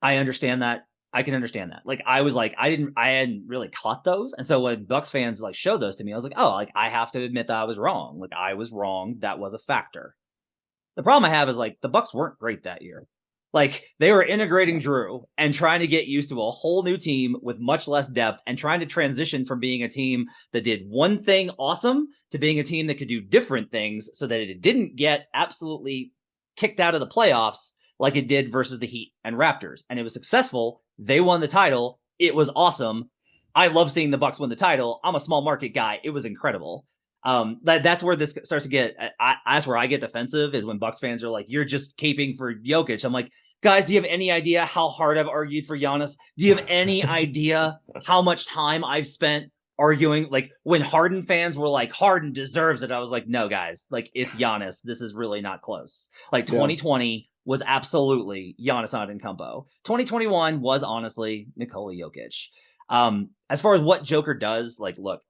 I understand that. I can understand that. Like, I was like, I hadn't really caught those. And so when Bucks fans like showed those to me, I was like, oh, like I have to admit that I was wrong. Like I was wrong. That was a factor. The problem I have is like the Bucks weren't great that year. Like they were integrating Drew and trying to get used to a whole new team with much less depth and trying to transition from being a team that did one thing awesome to being a team that could do different things so that it didn't get absolutely kicked out of the playoffs like it did versus the Heat and Raptors. And it was successful. They won the title. It was awesome. I love seeing the Bucks win the title. I'm a small market guy. It was incredible. That's where this starts to get, that's where I get defensive is when Bucks fans are like, you're just caping for Jokic. I'm like, guys, do you have any idea how hard I've argued for Giannis? Do you have any idea how much time I've spent arguing? Like when Harden fans were like, Harden deserves it. I was like, no, guys, like it's Giannis. This is really not close. Like 2020 was absolutely Giannis Antetokounmpo. 2021 was honestly Nikola Jokic. As far as what Joker does, like, look,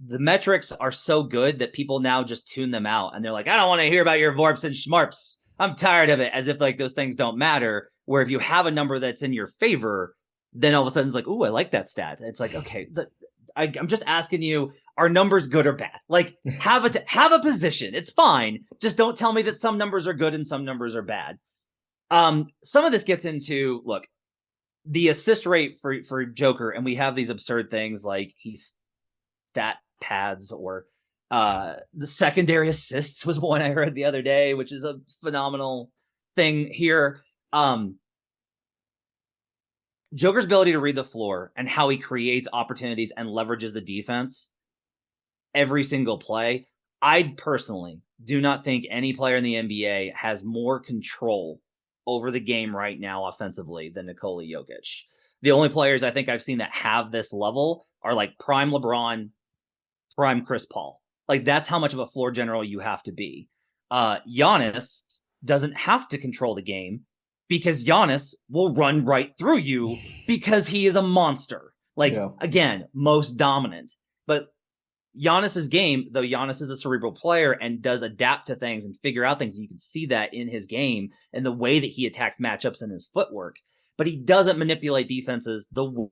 the metrics are so good that people now just tune them out and they're like, I don't want to hear about your VORPs and schmarps. I'm tired of it, as if like those things don't matter. Where if you have a number that's in your favor, then all of a sudden it's like, ooh, I like that stat. It's like, okay, I'm just asking you, are numbers good or bad? Like have a position. It's fine. Just don't tell me that some numbers are good and some numbers are bad. Some of this gets into, look, the assist rate for Joker, and we have these absurd things like he's stat pads or the secondary assists was one I heard the other day, which is a phenomenal thing here. Joker's ability to read the floor and how he creates opportunities and leverages the defense every single play. I personally do not think any player in the NBA has more control over the game right now offensively than Nikola Jokic. The only players I think I've seen that have this level are like prime LeBron, prime Chris Paul. Like, that's how much of a floor general you have to be. Giannis doesn't have to control the game because Giannis will run right through you because he is a monster. Like, again, most dominant. But Giannis's game, though Giannis is a cerebral player and does adapt to things and figure out things, and you can see that in his game and the way that he attacks matchups and his footwork. But he doesn't manipulate defenses the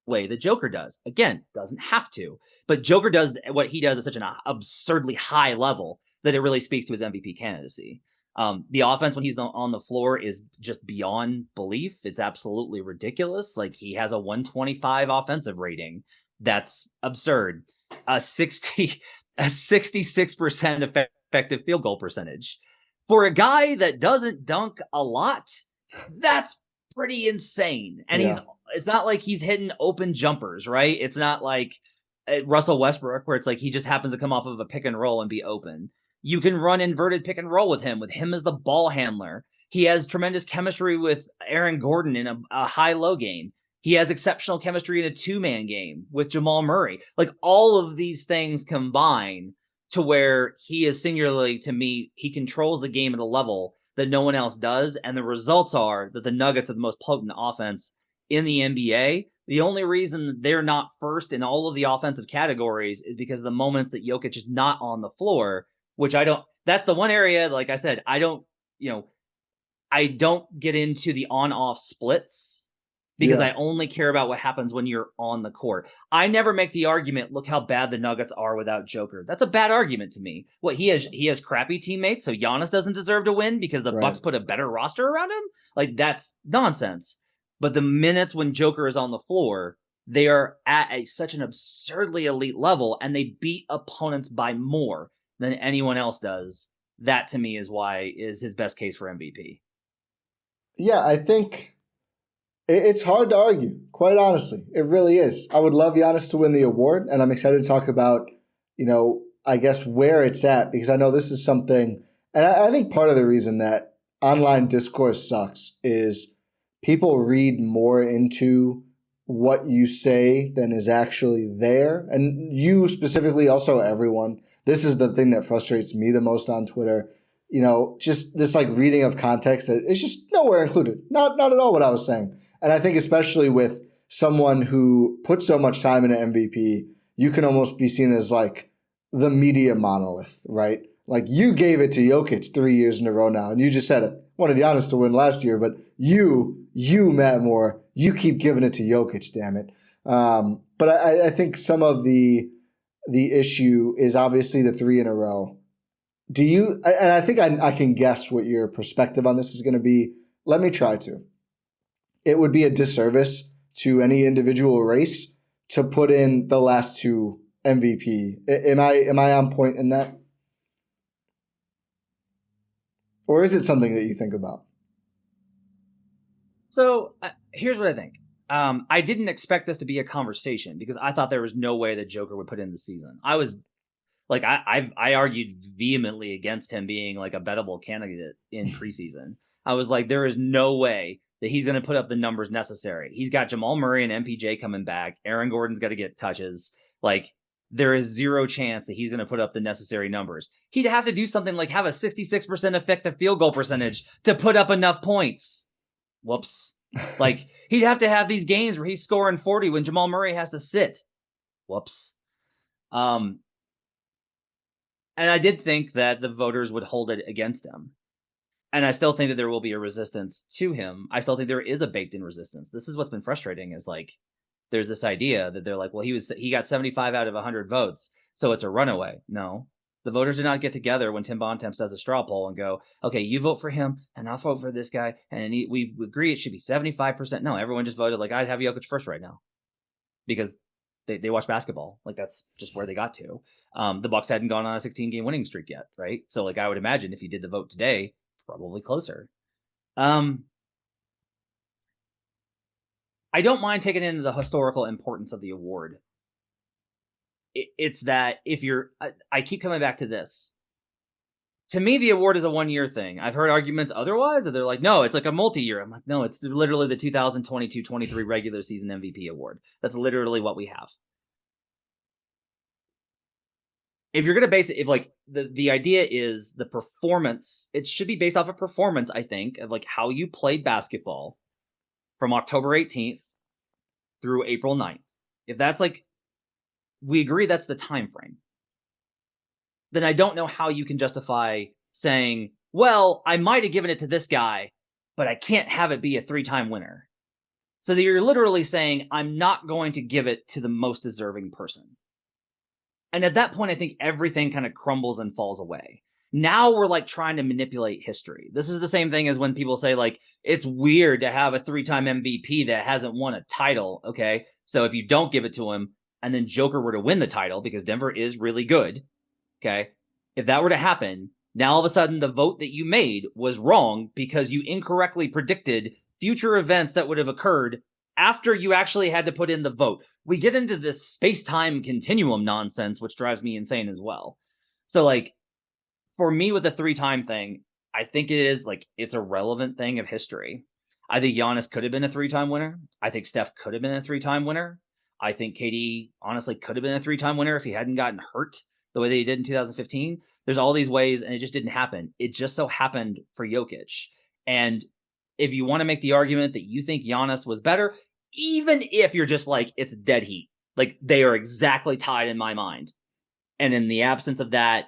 way the Joker does. Again, doesn't have to. But Joker does what he does at such an absurdly high level that it really speaks to his MVP candidacy. The offense when he's on the floor is just beyond belief. It's absolutely ridiculous. Like, he has a 125 offensive rating. That's absurd. A 66% effective field goal percentage. For a guy that doesn't dunk a lot, that's pretty insane. And it's not like he's hitting open jumpers, right? It's not like Russell Westbrook, where it's like he just happens to come off of a pick and roll and be open. You can run inverted pick and roll with him as the ball handler. He has tremendous chemistry with Aaron Gordon in a high-low game. He has exceptional chemistry in a two-man game with Jamal Murray. Like, all of these things combine to where he is singularly, to me, he controls the game at a level that no one else does. And the results are that the Nuggets are the most potent offense in the NBA. The only reason they're not first in all of the offensive categories is because of the moments that Jokic is not on the floor, which that's the one area, like I said, I don't get into the on-off splits because I only care about what happens when you're on the court. I never make the argument, look how bad the Nuggets are without Joker. That's a bad argument to me. What, he has crappy teammates, so Giannis doesn't deserve to win because the Bucks put a better roster around him? Like, that's nonsense. But the minutes when Joker is on the floor, they are at such an absurdly elite level, and they beat opponents by more than anyone else does. That, to me, is his best case for MVP. Yeah, I think it's hard to argue, quite honestly. It really is. I would love Giannis to win the award, and I'm excited to talk about, I guess where it's at, because I know this is something, and I think part of the reason that online discourse sucks is people read more into what you say than is actually there. And you specifically, also everyone. This is the thing that frustrates me the most on Twitter. Just this like reading of context that is just nowhere included. Not at all what I was saying. And I think especially with someone who puts so much time into MVP, you can almost be seen as like the media monolith, right? Like, you gave it to Jokic 3 years in a row now, and you just said it. Wanted Giannis to win last year, but you, Matt Moore, you keep giving it to Jokic, damn it. But I think some of the issue is obviously the 3 in a row. And I think I can guess what your perspective on this is going to be. Let me try to. It would be a disservice to any individual race to put in the last 2 MVP. Am I on point in that? Or is it something that you think about? So here's what I think. I didn't expect this to be a conversation because I thought there was no way that Joker would put in the season. I was like, I argued vehemently against him being like a bettable candidate in preseason. I was like, there is no way that he's going to put up the numbers necessary. He's got Jamal Murray and MPJ coming back. Aaron Gordon's got to get touches. Like, there is zero chance that he's going to put up the necessary numbers. He'd have to do something like have a 66% effective field goal percentage to put up enough points. Whoops. Like, he'd have to have these games where he's scoring 40 when Jamal Murray has to sit. Whoops. And I did think that the voters would hold it against him. And I still think that there will be a resistance to him. I still think there is a baked-in resistance. This is what's been frustrating is, like, there's this idea that they're like, well, he got 75 out of 100 votes, so it's a runaway. No. The voters do not get together when Tim Bontemps does a straw poll and go, okay, you vote for him, and I'll vote for this guy, and we agree it should be 75%. No, everyone just voted like, I'd have Jokic first right now. Because they watch basketball. Like, that's just where they got to. The Bucks hadn't gone on a 16-game winning streak yet, right? So, like, I would imagine if you did the vote today, probably closer. I don't mind taking into the historical importance of the award. It's that if I keep coming back to this. To me, the award is a one-year thing. I've heard arguments otherwise, that they're like, no, it's like a multi-year. I'm like, no, it's literally the 2022-23 regular season MVP award. That's literally what we have. if you're going to base it, if like the idea is the performance, it should be based off of performance, I think, of like how you played basketball from October 18th through April 9th. If that's like, we agree that's the time frame, then I don't know how you can justify saying, well, I might have given it to this guy, but I can't have it be a 3-time winner. So that you're literally saying, I'm not going to give it to the most deserving person. And at that point, I think everything kind of crumbles and falls away. Now we're like trying to manipulate history. This is the same thing as when people say like, it's weird to have a 3-time MVP that hasn't won a title. Okay. So if you don't give it to him and then Joker were to win the title because Denver is really good. Okay. If that were to happen, now all of a sudden the vote that you made was wrong because you incorrectly predicted future events that would have occurred after you actually had to put in the vote. We get into this space-time continuum nonsense, which drives me insane as well. So like, for me with the 3-time thing, I think it is like, it's a relevant thing of history. I think Giannis could have been a 3-time winner. I think Steph could have been a 3-time winner. I think KD honestly could have been a 3-time winner if he hadn't gotten hurt the way that he did in 2015. There's all these ways, and it just didn't happen. It just so happened for Jokic. And if you want to make the argument that you think Giannis was better, even if you're just like, it's dead heat, like they are exactly tied in my mind. And in the absence of that,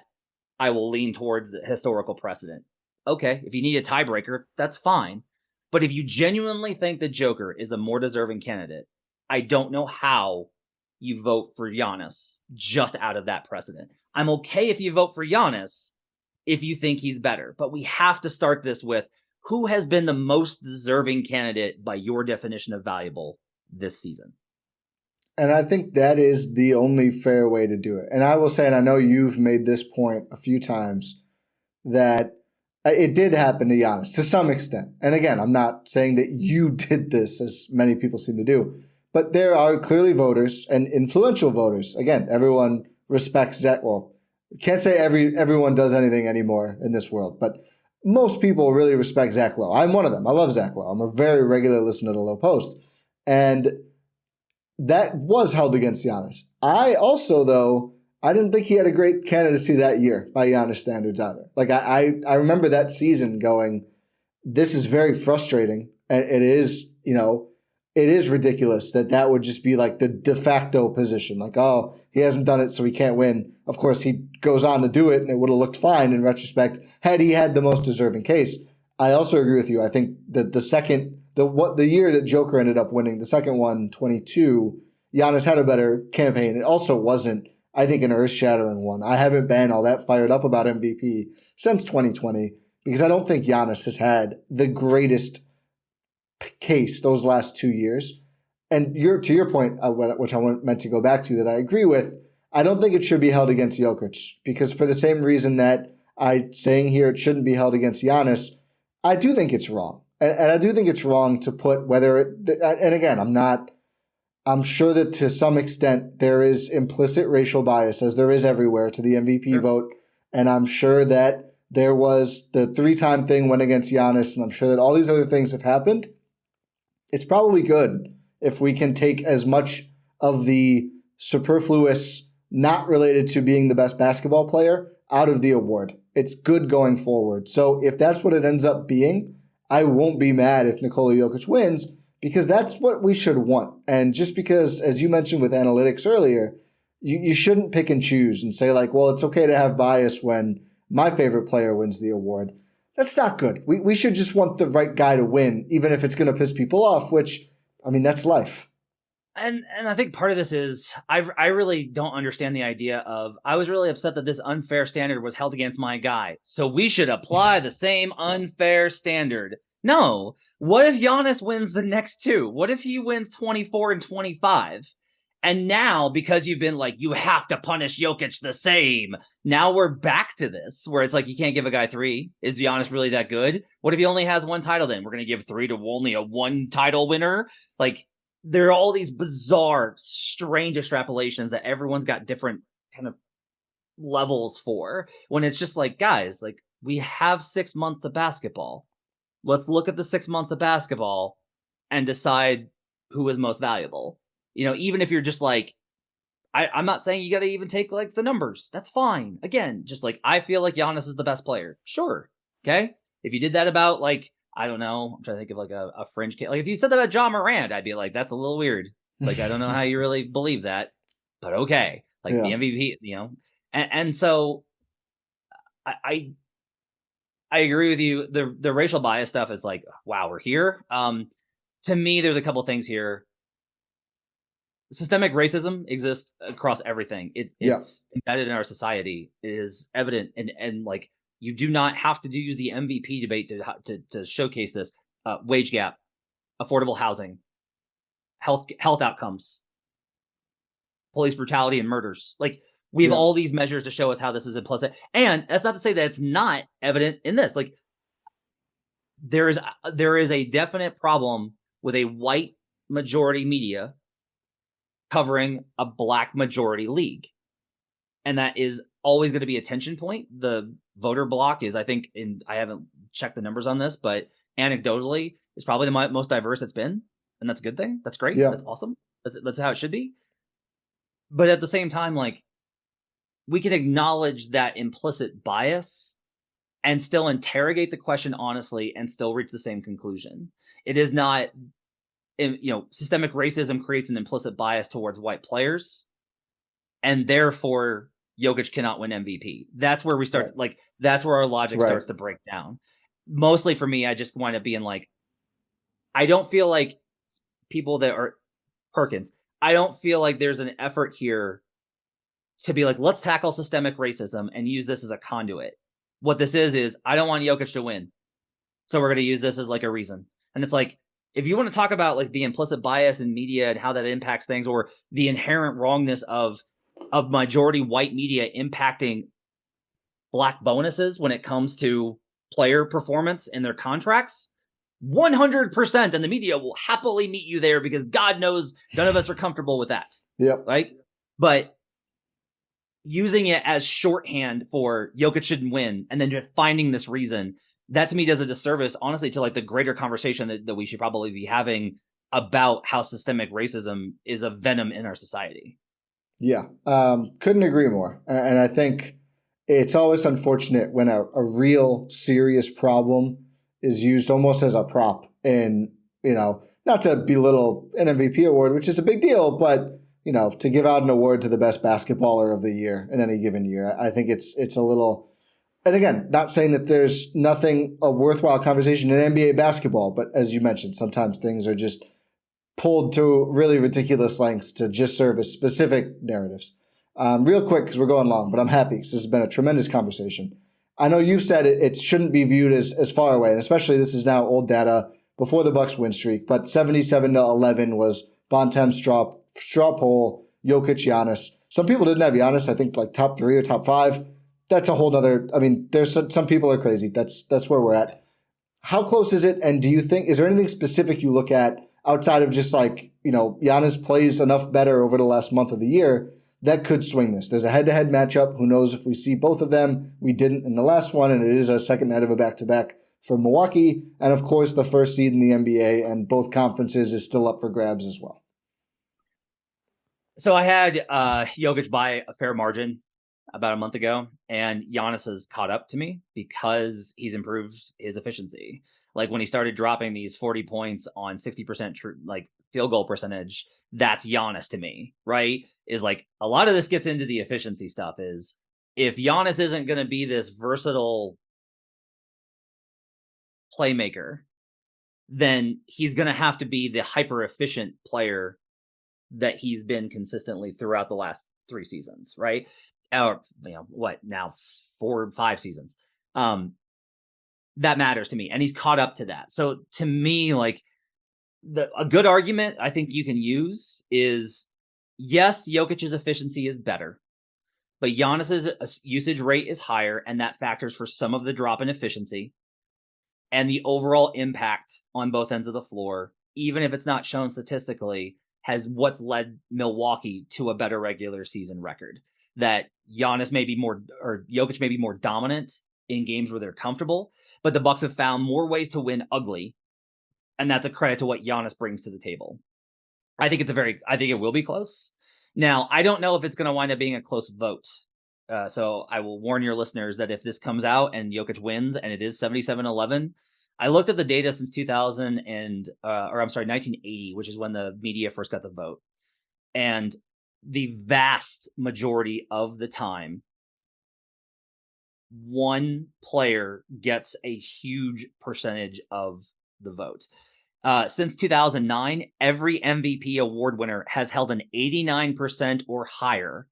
I will lean towards the historical precedent. Okay, if you need a tiebreaker, that's fine. But if you genuinely think the Joker is the more deserving candidate, I don't know how you vote for Giannis just out of that precedent. I'm okay if you vote for Giannis if you think he's better. But we have to start this with, who has been the most deserving candidate by your definition of valuable this season? And I think that is the only fair way to do it. And I will say, and I know you've made this point a few times, that it did happen to Giannis to some extent. And again, I'm not saying that you did this, as many people seem to do, but there are clearly voters and influential voters. Again, everyone respects Zach. Well, can't say everyone does anything anymore in this world, but most people really respect Zach Lowe. I'm one of them. I love Zach Lowe. I'm a very regular listener to Low Post. And that was held against Giannis. I also, though, I didn't think he had a great candidacy that year by Giannis standards either. Like, I remember that season going, this is very frustrating. And it is, it is ridiculous that would just be like the de facto position. Like, oh, he hasn't done it, so he can't win. Of course, he goes on to do it, and it would have looked fine in retrospect had he had the most deserving case. I also agree with you. I think that the year that Joker ended up winning, the second one, 22, Giannis had a better campaign. It also wasn't, I think, an earth-shattering one. I haven't been all that fired up about MVP since 2020 because I don't think Giannis has had the greatest case those last 2 years. And to your point, which I meant to go back to, that I agree with, I don't think it should be held against Jokic because for the same reason that I'm saying here it shouldn't be held against Giannis, I do think it's wrong. And I do think it's wrong to put and again, I'm sure that to some extent there is implicit racial bias, as there is everywhere, to the MVP vote. And I'm sure that there was the 3-time thing went against Giannis, and I'm sure that all these other things have happened. It's probably good if we can take as much of the superfluous, not related to being the best basketball player, out of the award. It's good going forward. So if that's what it ends up being, I won't be mad if Nikola Jokic wins because that's what we should want. And just because, as you mentioned with analytics earlier, you shouldn't pick and choose and say like, well, it's okay to have bias when my favorite player wins the award. That's not good. We should just want the right guy to win, even if it's going to piss people off, which, I mean, that's life. And I think part of this is I really don't understand the idea of, I was really upset that this unfair standard was held against my guy, so we should apply the same unfair standard. No. What if Giannis wins the next two? What if he wins 24 and 25? And now, because you've been like, you have to punish Jokic the same, now we're back to this, where it's like, you can't give a guy 3. Is Giannis really that good? What if he only has 1 title then? We're going to give 3 to only a 1 title winner? Like, there are all these bizarre, strange extrapolations that everyone's got different kind of levels for, when it's just like, guys, like, we have 6 months of basketball. Let's look at the 6 months of basketball and decide who is most valuable. Even if you're just like, I'm not saying you got to even take like the numbers. That's fine. Again, just like I feel like Giannis is the best player. Sure. Okay. If you did that about like, I don't know, I'm trying to think of like a fringe kid. Like if you said that about John Morant, I'd be like, that's a little weird. Like, I don't know how you really believe that, but okay. Like the MVP, and so I agree with you. The racial bias stuff is like, wow, we're here. To me, there's a couple things here. Systemic racism exists across everything. It's embedded in our society. It is evident, and like you do not have to use the MVP debate to showcase this. Wage gap, affordable housing, health outcomes, police brutality, and murders. Like we have all these measures to show us how this is implicit, and that's not to say that it's not evident in this. Like there is a definite problem with a white majority media covering a black majority league. And that is always going to be a tension point. The voter block is, I think, I haven't checked the numbers on this, but anecdotally, it's probably the most diverse it's been. And that's a good thing. That's great. Yeah. That's awesome. That's how it should be. But at the same time, like, we can acknowledge that implicit bias and still interrogate the question honestly and still reach the same conclusion. It is not, systemic racism creates an implicit bias towards white players, and therefore Jokic cannot win MVP. That's where we start, like, that's where our logic starts to break down. Mostly for me, I just wind up being like, I don't feel like people that are Perkins, I don't feel like there's an effort here to be like, let's tackle systemic racism and use this as a conduit. What this is I don't want Jokic to win, so we're going to use this as like a reason. And it's like, if you want to talk about like the implicit bias in media and how that impacts things, or the inherent wrongness of majority white media impacting black bonuses when it comes to player performance in their contracts, 100%, and the media will happily meet you there, because God knows none of us are comfortable with that. Yep. Right. But using it as shorthand for Jokic shouldn't win, and then just finding this reason, that to me does a disservice, honestly, to like the greater conversation that we should probably be having about how systemic racism is a venom in our society. Yeah, couldn't agree more. And I think it's always unfortunate when a real serious problem is used almost as a prop in, not to belittle an MVP award, which is a big deal, but, to give out an award to the best basketballer of the year in any given year. I think it's a little... And again, not saying that there's a worthwhile conversation in NBA basketball, but as you mentioned, sometimes things are just pulled to really ridiculous lengths to just serve as specific narratives. Real quick, because we're going long, but I'm happy because this has been a tremendous conversation. I know you've said it shouldn't be viewed as far away, and especially this is now old data before the Bucks win streak, but 77-11 was Bontemps straw poll, Jokic, Giannis. Some people didn't have Giannis, I think like top 3 or top 5. That's a whole nother, there's some people are crazy. That's where we're at. How close is it? And do you think, is there anything specific you look at outside of just like, Giannis plays enough better over the last month of the year that could swing this? There's a head-to-head matchup. Who knows if we see both of them? We didn't in the last one, and it is a second night of a back-to-back for Milwaukee. And of course, the first seed in the NBA and both conferences is still up for grabs as well. So I had Jokic by a fair margin about a month ago, and Giannis has caught up to me because he's improved his efficiency. Like when he started dropping these 40 points on 60% like field goal percentage, that's Giannis to me, right? Is like a lot of this gets into the efficiency stuff. Is if Giannis isn't going to be this versatile playmaker, then he's going to have to be the hyper efficient player that he's been consistently throughout the last 3 seasons, right? Or what now, 4 or 5 seasons. That matters to me, and he's caught up to that. So to me, like a good argument I think you can use is, yes, Jokic's efficiency is better, but Giannis's usage rate is higher, and that factors for some of the drop in efficiency and the overall impact on both ends of the floor, even if it's not shown statistically, has what's led Milwaukee to a better regular season record. That Giannis may be more, or Jokic may be more dominant in games where they're comfortable, but the Bucks have found more ways to win ugly, and that's a credit to what Giannis brings to the table. I think it will be close. Now, I don't know if it's going to wind up being a close vote. So I will warn your listeners that if this comes out and Jokic wins and it is 77-11, I looked at the data since 1980, which is when the media first got the vote. And the vast majority of the time, one player gets a huge percentage of the vote. Since 2009, every MVP award winner has held an 89% or higher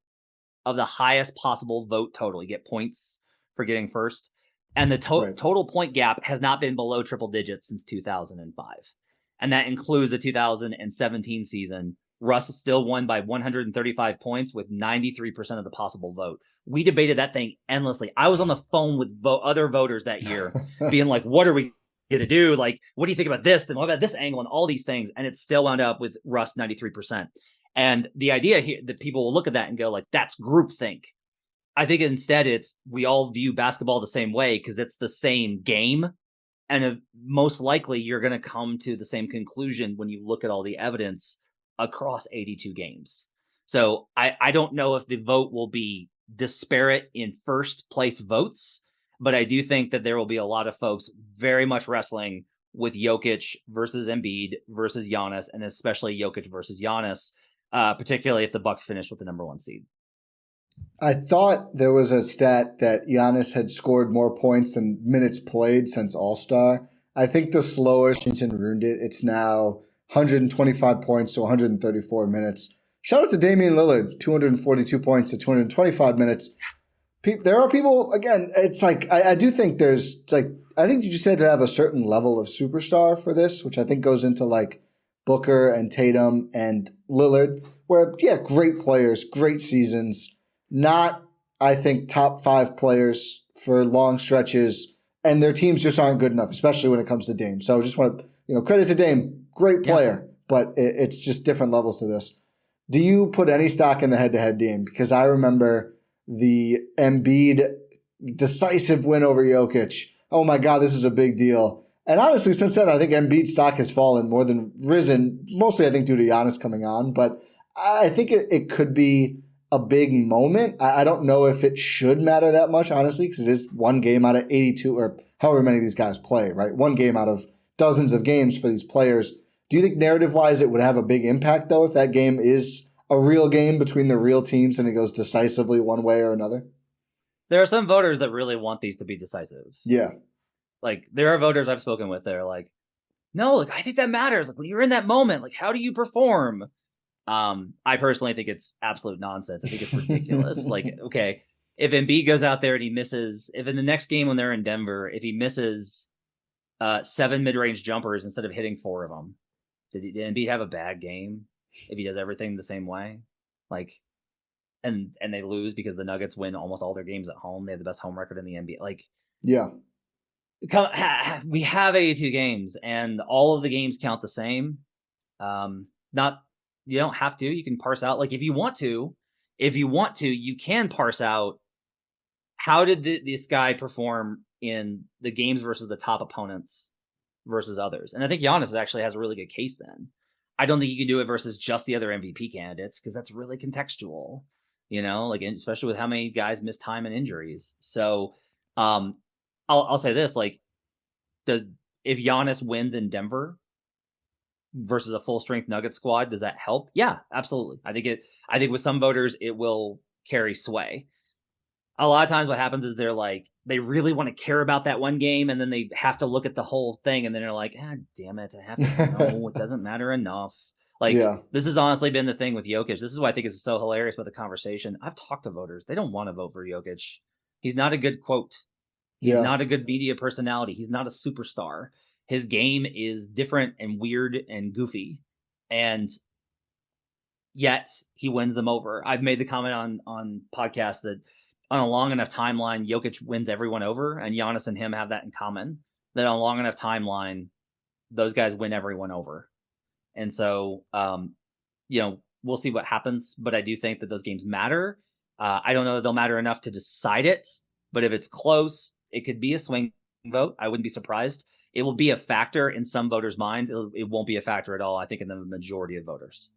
of the highest possible vote total. You get points for getting first. And the total point gap has not been below triple digits since 2005. And that includes the 2017 season. Russ still won by 135 points with 93% of the possible vote. We debated that thing endlessly. I was on the phone with other voters that year being like, what are we going to do? Like, what do you think about this? And what about this angle and all these things? And it still wound up with Russ 93%. And the idea here that people will look at that and go like, that's groupthink. I think instead it's, we all view basketball the same way because it's the same game. And most likely you're going to come to the same conclusion when you look at all the evidence across 82 games. So I don't know if the vote will be disparate in first place votes, but I do think that there will be a lot of folks very much wrestling with Jokic versus Embiid versus Giannis, and especially Jokic versus Giannis, particularly if the Bucks finish with the number 1 seed. I thought there was a stat that Giannis had scored more points than minutes played since All-Star. I think the slower Washington ruined it. It's now 125 points to 134 minutes. Shout out to Damian Lillard, 242 points to 225 minutes. There are people, again, it's like, I do think there's, it's like, I think you just had to have a certain level of superstar for this, which I think goes into like Booker and Tatum and Lillard, where, yeah, great players, great seasons, not, I think, top 5 players for long stretches, and their teams just aren't good enough, especially when it comes to Dame. So I just want to, credit to Dame, great player, but it's just different levels to this. Do you put any stock in the head-to-head Dame? Because I remember the Embiid decisive win over Jokic. Oh my God, this is a big deal. And honestly, since then, I think Embiid's stock has fallen more than risen, mostly I think due to Giannis coming on. But I think it could be a big moment. I don't know if it should matter that much, honestly, because it is one game out of 82 or however many of these guys play, right? One game out of dozens of games for these players. Do you think narrative-wise it would have a big impact, though, if that game is a real game between the real teams and it goes decisively one way or another? There are some voters that really want these to be decisive. Yeah. Like, there are voters I've spoken with that are like, no, like, I think that matters. Like, when you're in that moment, like, how do you perform? I personally think it's absolute nonsense. I think it's ridiculous. Like, okay, if Embiid goes out there and he misses, if in the next game when they're in Denver, if he misses 7 mid-range jumpers instead of hitting 4 of them, did Embiid have a bad game? If he does everything the same way, like, and they lose because the Nuggets win almost all their games at home. They have the best home record in the NBA. Like, yeah, we have 82 games and all of the games count the same. You don't have to, you can parse out, like, if you want to, you can parse out how did this guy perform in the games versus the top opponents versus others. And I think Giannis actually has a really good case then. I don't think you can do it versus just the other MVP candidates because that's really contextual, like, especially with how many guys miss time and injuries. So I'll say this, like, if Giannis wins in Denver versus a full strength Nugget squad, does that help? Yeah, absolutely. I think with some voters, it will carry sway. A lot of times what happens is they're like, they really want to care about that one game, and then they have to look at the whole thing, and then they're like, damn it, I have to know, it doesn't matter enough. Like, This has honestly been the thing with Jokic. This is why I think it's so hilarious about the conversation. I've talked to voters. They don't want to vote for Jokic. He's not a good quote. He's not a good media personality. He's not a superstar. His game is different and weird and goofy. And yet he wins them over. I've made the comment on podcasts that on a long enough timeline, Jokic wins everyone over, and Giannis and him have that in common, that on a long enough timeline, those guys win everyone over. And so, we'll see what happens, but I do think that those games matter. I don't know that they'll matter enough to decide it, but if it's close, it could be a swing vote. I wouldn't be surprised. It will be a factor in some voters' minds. It won't be a factor at all, I think, in the majority of voters.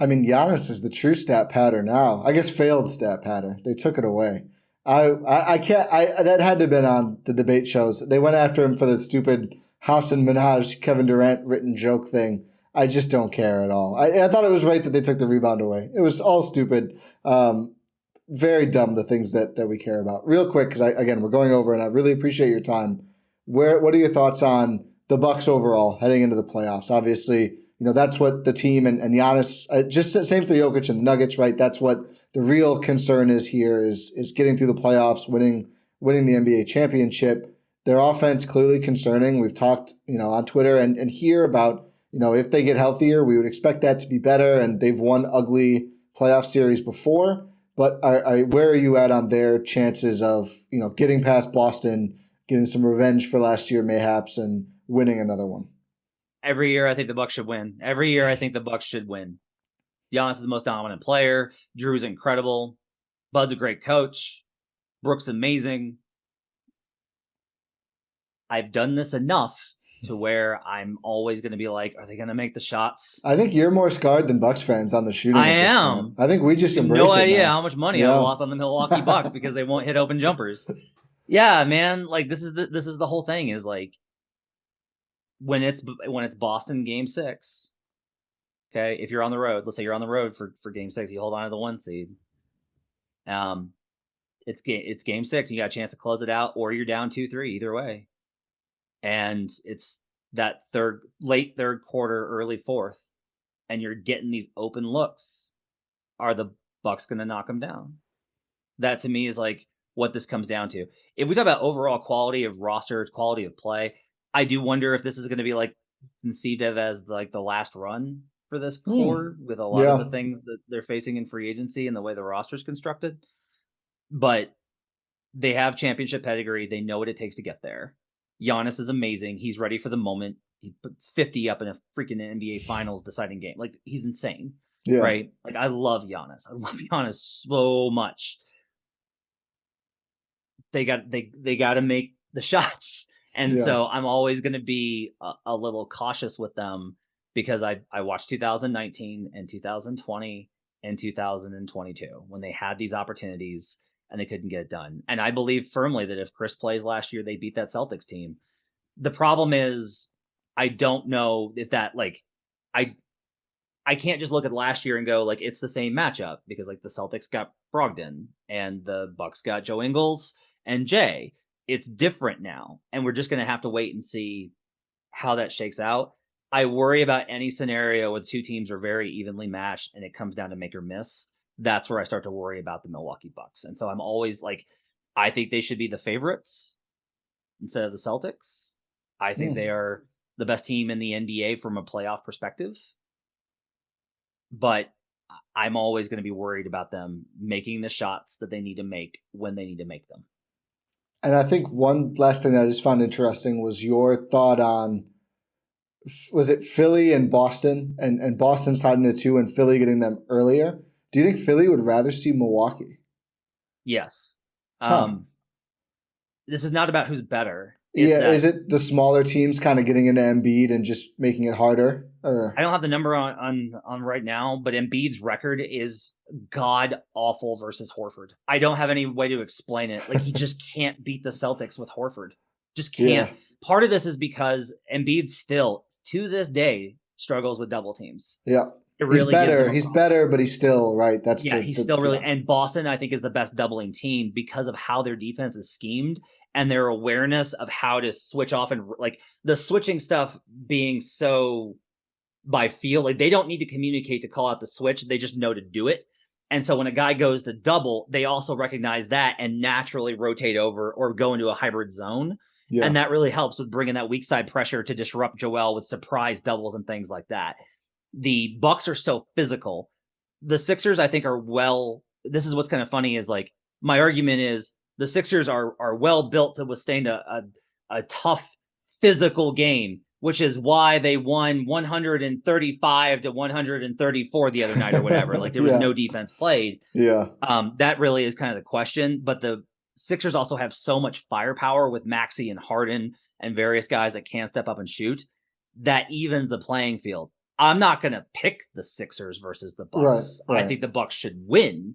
I mean, Giannis is the true stat pattern now. I guess failed stat pattern. They took it away. I can't. That had to have been on the debate shows. They went after him for the stupid Hassan Minhaj Kevin Durant written joke thing. I just don't care at all. I thought it was right that they took the rebound away. It was all stupid. Very dumb, the things that we care about. Real quick, because again, we're going over, and I really appreciate your time. What are your thoughts on the Bucks overall heading into the playoffs? Obviously, that's what the team and Giannis, just same for Jokic and the Nuggets, right? That's what the real concern is here is getting through the playoffs, winning the NBA championship. Their offense clearly concerning. We've talked, on Twitter and here about, if they get healthier, we would expect that to be better. And they've won ugly playoff series before. But where are you at on their chances of, getting past Boston, getting some revenge for last year mayhaps, and winning another one? Every year, I think the Bucks should win. Every year, I think the Bucks should win. Giannis is the most dominant player. Drew's incredible. Bud's a great coach. Brooks amazing. I've done this enough to where I'm always going to be like, are they going to make the shots? I think you're more scarred than Bucks fans on the shooting. I am. I think we just embrace it. No idea now. how much money I've lost on the Milwaukee Bucks because they won't hit open jumpers. Yeah, man. Like this is the whole thing is like when it's Boston game 6. Okay, if you're on the road, let's say you're on the road for game 6, you hold on to the 1 seed. It's game 6. You got a chance to close it out, or you're down 2-3 either way. And it's that late third quarter, early fourth, and you're getting these open looks. Are the Bucks going to knock them down? That to me is like what this comes down to. If we talk about overall quality of roster, quality of play, I do wonder if this is going to be like conceived of as like the last run for this core with a lot of the things that they're facing in free agency and the way the roster is constructed. But they have championship pedigree. They know what it takes to get there. Giannis is amazing. He's ready for the moment. He put 50 up in a freaking NBA Finals deciding game. Like, he's insane, right? Like, I love Giannis. I love Giannis so much. They got to make the shots. And so I'm always going to be a little cautious with them because I watched 2019 and 2020 and 2022 when they had these opportunities and they couldn't get it done. And I believe firmly that if Chris plays last year, they beat that Celtics team. The problem is I don't know if that, like, I can't just look at last year and go, like, it's the same matchup because, like, the Celtics got Brogdon and the Bucks got Joe Ingles and Jay. It's different now, and we're just going to have to wait and see how that shakes out. I worry about any scenario where the two teams are very evenly matched and it comes down to make or miss. That's where I start to worry about the Milwaukee Bucks. And so I'm always like, I think they should be the favorites instead of the Celtics. I think they are the best team in the NBA from a playoff perspective. But I'm always going to be worried about them making the shots that they need to make when they need to make them. And I think one last thing that I just found interesting was your thought on, was it Philly and Boston? And Boston's tied into 2 and Philly getting them earlier. Do you think Philly would rather see Milwaukee? Yes. This is not about who's better. Is it the smaller teams kind of getting into Embiid and just making it harder? Or? I don't have the number on right now, but Embiid's record is god awful versus Horford. I don't have any way to explain it. Like, he just can't beat the Celtics with Horford. Just can't. Yeah. Part of this is because Embiid still, to this day, struggles with double teams. Yeah. It really he's better, but he's still right. He's still really. And Boston, I think, is the best doubling team because of how their defense is schemed and their awareness of how to switch off and like the switching stuff being so by feel. Like, they don't need to communicate to call out the switch; they just know to do it. And so when a guy goes to double, they also recognize that and naturally rotate over or go into a hybrid zone. Yeah. And that really helps with bringing that weak side pressure to disrupt Joel with surprise doubles and things like that. The Bucks are so physical. The Sixers, I think, are this is what's kind of funny is, like, my argument is the Sixers are well built to withstand a tough physical game, which is why they won 135 to 134 the other night or whatever. Like, there was no defense played. Yeah. That really is kind of the question. But the Sixers also have so much firepower with Maxey and Harden and various guys that can step up and shoot that evens the playing field. I'm not going to pick the Sixers versus the Bucks. Right. I think the Bucks should win,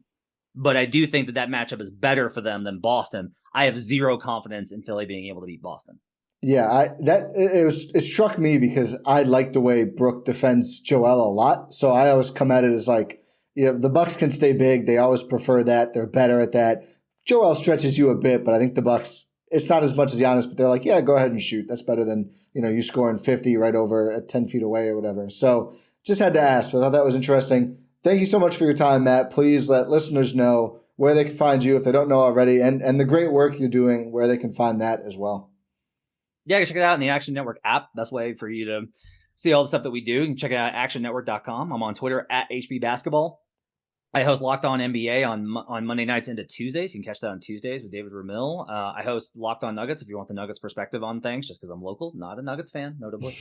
but I do think that matchup is better for them than Boston. I have zero confidence in Philly being able to beat Boston. Yeah, it struck me because I like the way Brooke defends Joel a lot. So I always come at it as like, the Bucks can stay big. They always prefer that. They're better at that. Joel stretches you a bit, but I think the Bucks, it's not as much as Giannis, but they're like, yeah, go ahead and shoot. That's better than, you scoring 50 right over at 10 feet away or whatever. So just had to ask, but I thought that was interesting. Thank you so much for your time, Matt. Please let listeners know where they can find you if they don't know already, and the great work you're doing, where they can find that as well. Yeah, check it out in the Action Network app. That's the way for you to see all the stuff that we do. You can check it out at actionnetwork.com. I'm on Twitter at HB Basketball. I host Locked On NBA on Monday nights into Tuesdays. You can catch that on Tuesdays with David Ramil. I host Locked On Nuggets if you want the Nuggets perspective on things, just because I'm local, not a Nuggets fan, notably.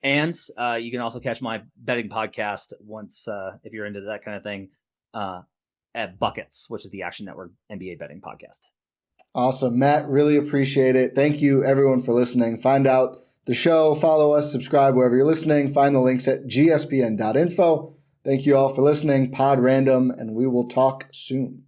And you can also catch my betting podcast once, if you're into that kind of thing, at Buckets, which is the Action Network NBA betting podcast. Awesome. Matt, really appreciate it. Thank you, everyone, for listening. Find out the show, follow us, subscribe wherever you're listening. Find the links at gspn.info. Thank you all for listening. Pod Random, and we will talk soon.